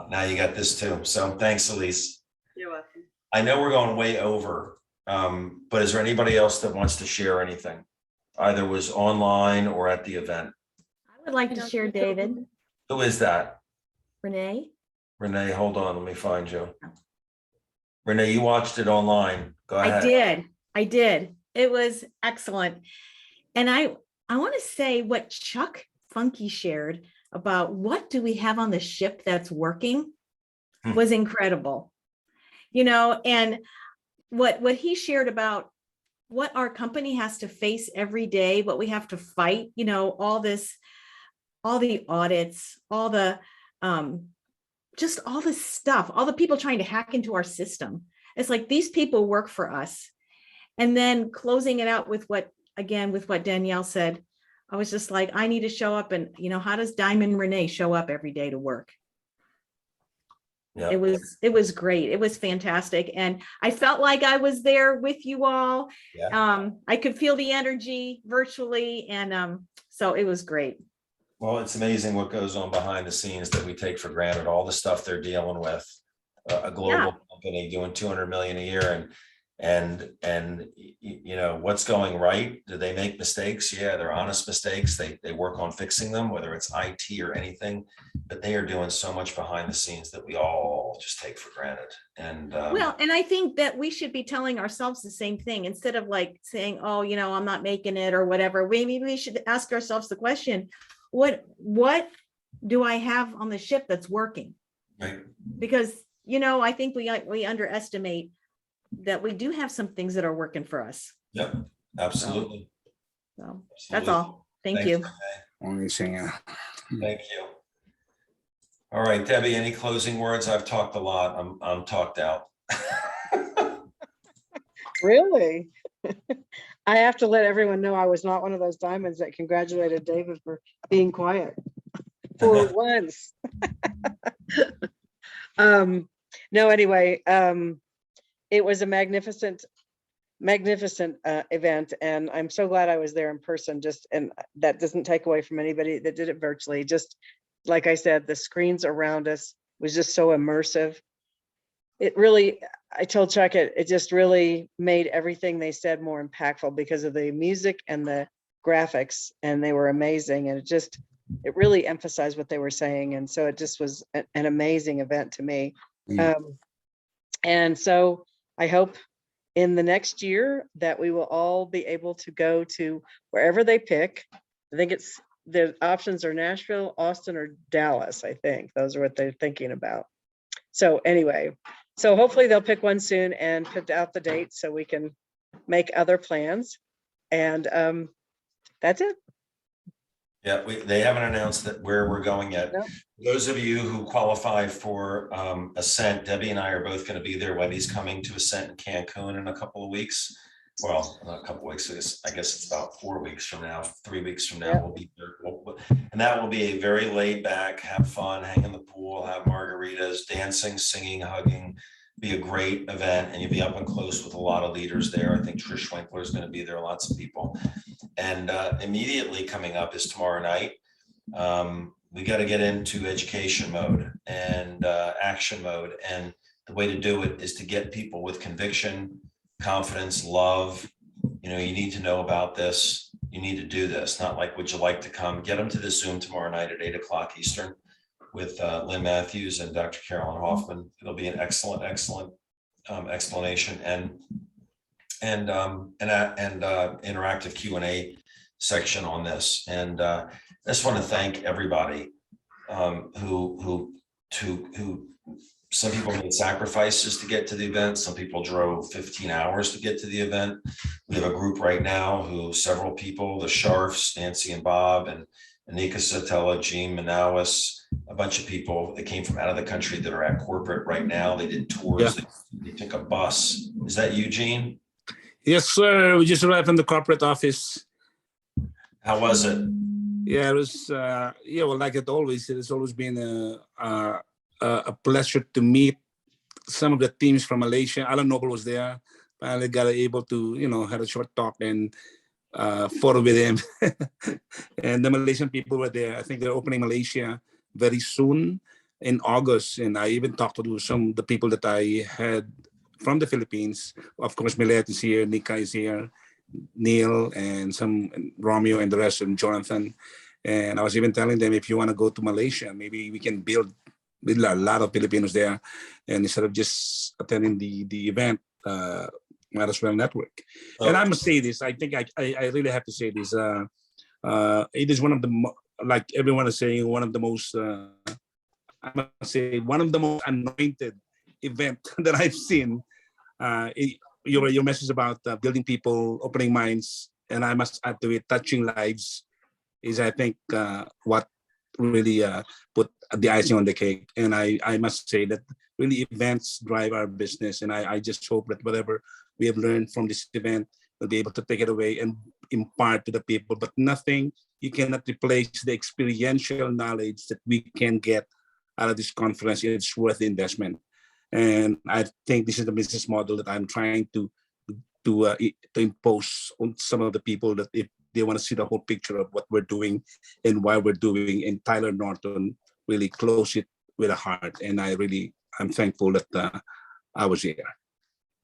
Now you got this too. So thanks, Elise. You're welcome. I know we're going way over, but is there anybody else that wants to share anything? Either was online or at the event. I would like to share, David. Who is that? Renee. Renee, hold on. Let me find you. Renee, you watched it online. Go ahead. I did. It was excellent. And I want to say what Chuck Funky shared about what do we have on the ship that's working was incredible. And what he shared about what our company has to face every day, what we have to fight, all the audits, all the just all this stuff, all the people trying to hack into our system. It's like these people work for us. And then closing it out with what Danielle said, I was just like, I need to show up. And, how does Diamond Renee show up every day to work? Yeah. It was great. It was fantastic. And I felt like I was there with you all. Yeah. I could feel the energy virtually. And so it was great. Well, it's amazing what goes on behind the scenes that we take for granted, all the stuff they're dealing with, a global company doing 200 million a year and what's going right. Do they make mistakes? Yeah, they're honest mistakes. They work on fixing them, whether it's IT or anything, but they are doing so much behind the scenes that we all just take for granted. And and I think that we should be telling ourselves the same thing instead of like saying, oh, I'm not making it or whatever. Maybe we should ask ourselves the question, what do I have on the ship that's working? Right. Because, I think we underestimate that we do have some things that are working for us. Yep, absolutely. So that's all. Thank you. Thank you. All right, Debbie, any closing words? I've talked a lot. I'm talked out. Really? I have to let everyone know I was not one of those diamonds that congratulated David for being quiet for once. No, anyway, it was a magnificent event, and I'm so glad I was there in person. And that doesn't take away from anybody that did it virtually. Just like I said, the screens around us was just so immersive. It really, I told Chuck, it just really made everything they said more impactful because of the music and the graphics, and they were amazing. And it really emphasized what they were saying. And so it just was an amazing event to me. And so I hope in the next year that we will all be able to go to wherever they pick. I think the options are Nashville, Austin, or Dallas. I think those are what they're thinking about. So anyway, so hopefully they'll pick one soon and put out the date so we can make other plans. And that's it. Yeah, they haven't announced where we're going yet. No. Those of you who qualify for Ascent, Debbie and I are both going to be there. Wendy's coming to Ascent in Cancun in a couple of weeks. well, a couple weeks, I guess it's about 4 weeks from now, 3 weeks from now, Yeah. we'll be there. And that will be a very laid back, have fun, hang in the pool, have margaritas, dancing, singing, hugging, be a great event. And you'll be up and close with a lot of leaders there. I think Trish Winkler is going to be there, lots of people. And immediately coming up is tomorrow night. We got to get into education mode and action mode. And the way to do it is to get people with conviction, confidence, love. You know, you need to know about this. You need to do this. Not like, would you like to come? Get them to the Zoom tomorrow night at 8:00 Eastern with Lynn Matthews and Dr. Carolyn Hoffman. It'll be an excellent explanation and interactive Q&A section on this. And I just want to thank everybody who some people made sacrifices to get to the event. Some people drove 15 hours to get to the event. We have a group right now several people, the Sharfs, Nancy and Bob, and Anika Sotella, Jean Manawis, a bunch of people that came from out of the country that are at corporate right now. They did tours. Yeah. They took a bus. Is that you, Gene? Yes, sir. We just arrived from the corporate office. How was it? Yeah, it was. Well, like it always, it's always been a pleasure to meet some of the teams from Malaysia. Alan Noble was there. Finally got able to, had a short talk and photo with him. And the Malaysian people were there. I think they're opening Malaysia very soon in August. And I even talked to some of the people that I had from the Philippines. Of course, Milet is here, Nika is here, Neil, and Romeo and the rest, and Jonathan. And I was even telling them, if you want to go to Malaysia, maybe we can build with a lot of Filipinos there. And instead of just attending the event, might as well network. Oh. And I must say this, I think I really have to say this. It is one of the, like everyone is saying, one of the most, I must say, one of the most anointed event that I've seen. Your message about building people, opening minds, and I must add to it, touching lives, is I think what really put the icing on the cake. And I must say that really events drive our business. And I just hope that whatever we have learned from this event, we'll be able to take it away and impart to the people. But nothing, you cannot replace the experiential knowledge that we can get out of this conference. It's worth the investment. And I think this is the business model that I'm trying to impose on some of the people, that if they want to see the whole picture of what we're doing and why we're doing, and Tyler Norton really close it with a heart. And I'm thankful that I was here.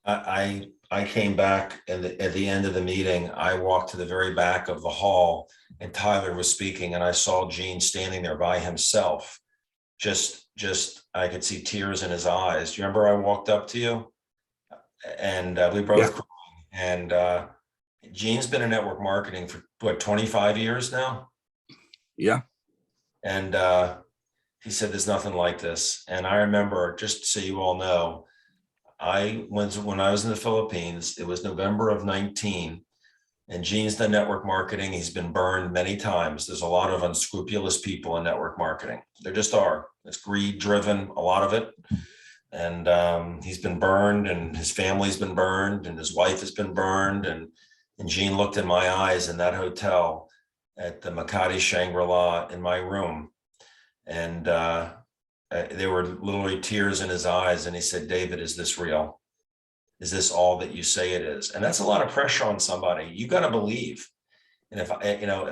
I came back and at the end of the meeting, I walked to the very back of the hall and Tyler was speaking and I saw Gene standing there by himself. Just I could see tears in his eyes. Do you remember I walked up to you and we both cried. And Gene's been in network marketing for what, 25 years now? Yeah. And he said, there's nothing like this. And I remember, just so you all know, when I was in the Philippines, it was November of 19, and Gene's done network marketing. He's been burned many times. There's a lot of unscrupulous people in network marketing. There just are. It's greed driven, a lot of it. And he's been burned, and his family's been burned, and his wife has been burned. And Gene looked in my eyes in that hotel at the Makati Shangri-La in my room. And there were literally tears in his eyes. And he said, David, is this real? Is this all that you say it is? And that's a lot of pressure on somebody. You got to believe. And if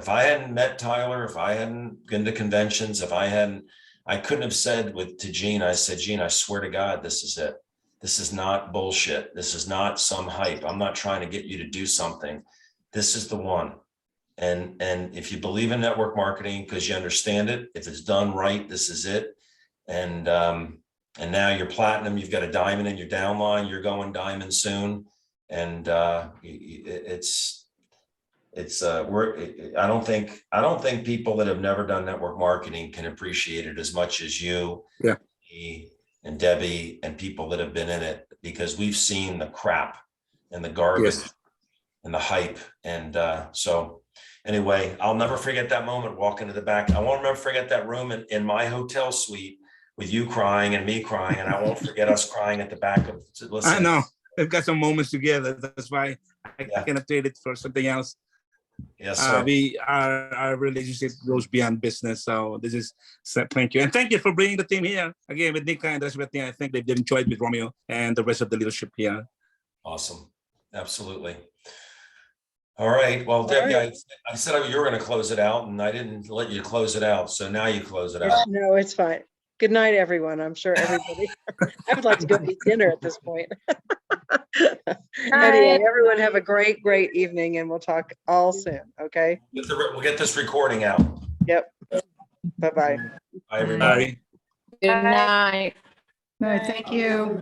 I hadn't met Tyler, if I hadn't been to conventions, I couldn't have said to Gene, I said, Gene, I swear to God, this is it. This is not bullshit. This is not some hype. I'm not trying to get you to do something. This is the one. And if you believe in network marketing because you understand it, if it's done right, this is it. And now you're platinum, you've got a diamond in your downline, you're going diamond soon. And I don't think people that have never done network marketing can appreciate it as much as you, me, and Debbie, and people that have been in it, because we've seen the crap and the garbage and the hype. And so anyway, I'll never forget that moment walking to the back. I won't never forget that room in my hotel suite with you crying and me crying. And I won't forget us crying at the back of, listen. I know. We've got some moments together. That's why I cannot trade it for something else. Yes, sir. Our relationship goes beyond business. So this is, so thank you. And thank you for bringing the team here. Again, with Nika and Resveti, I think they've enjoyed with Romeo and the rest of the leadership here. Awesome. Absolutely. All right. Well, Debbie, I said you were going to close it out, and I didn't let you close it out. So now you close it out. No, it's fine. Good night, everyone. I'm sure everybody, I would like to go eat dinner at this point. Anyway, everyone have a great, great evening, and we'll talk all soon. Okay. We'll get this recording out. Yep. Bye-bye. Bye, everybody. Good night. Good, thank you.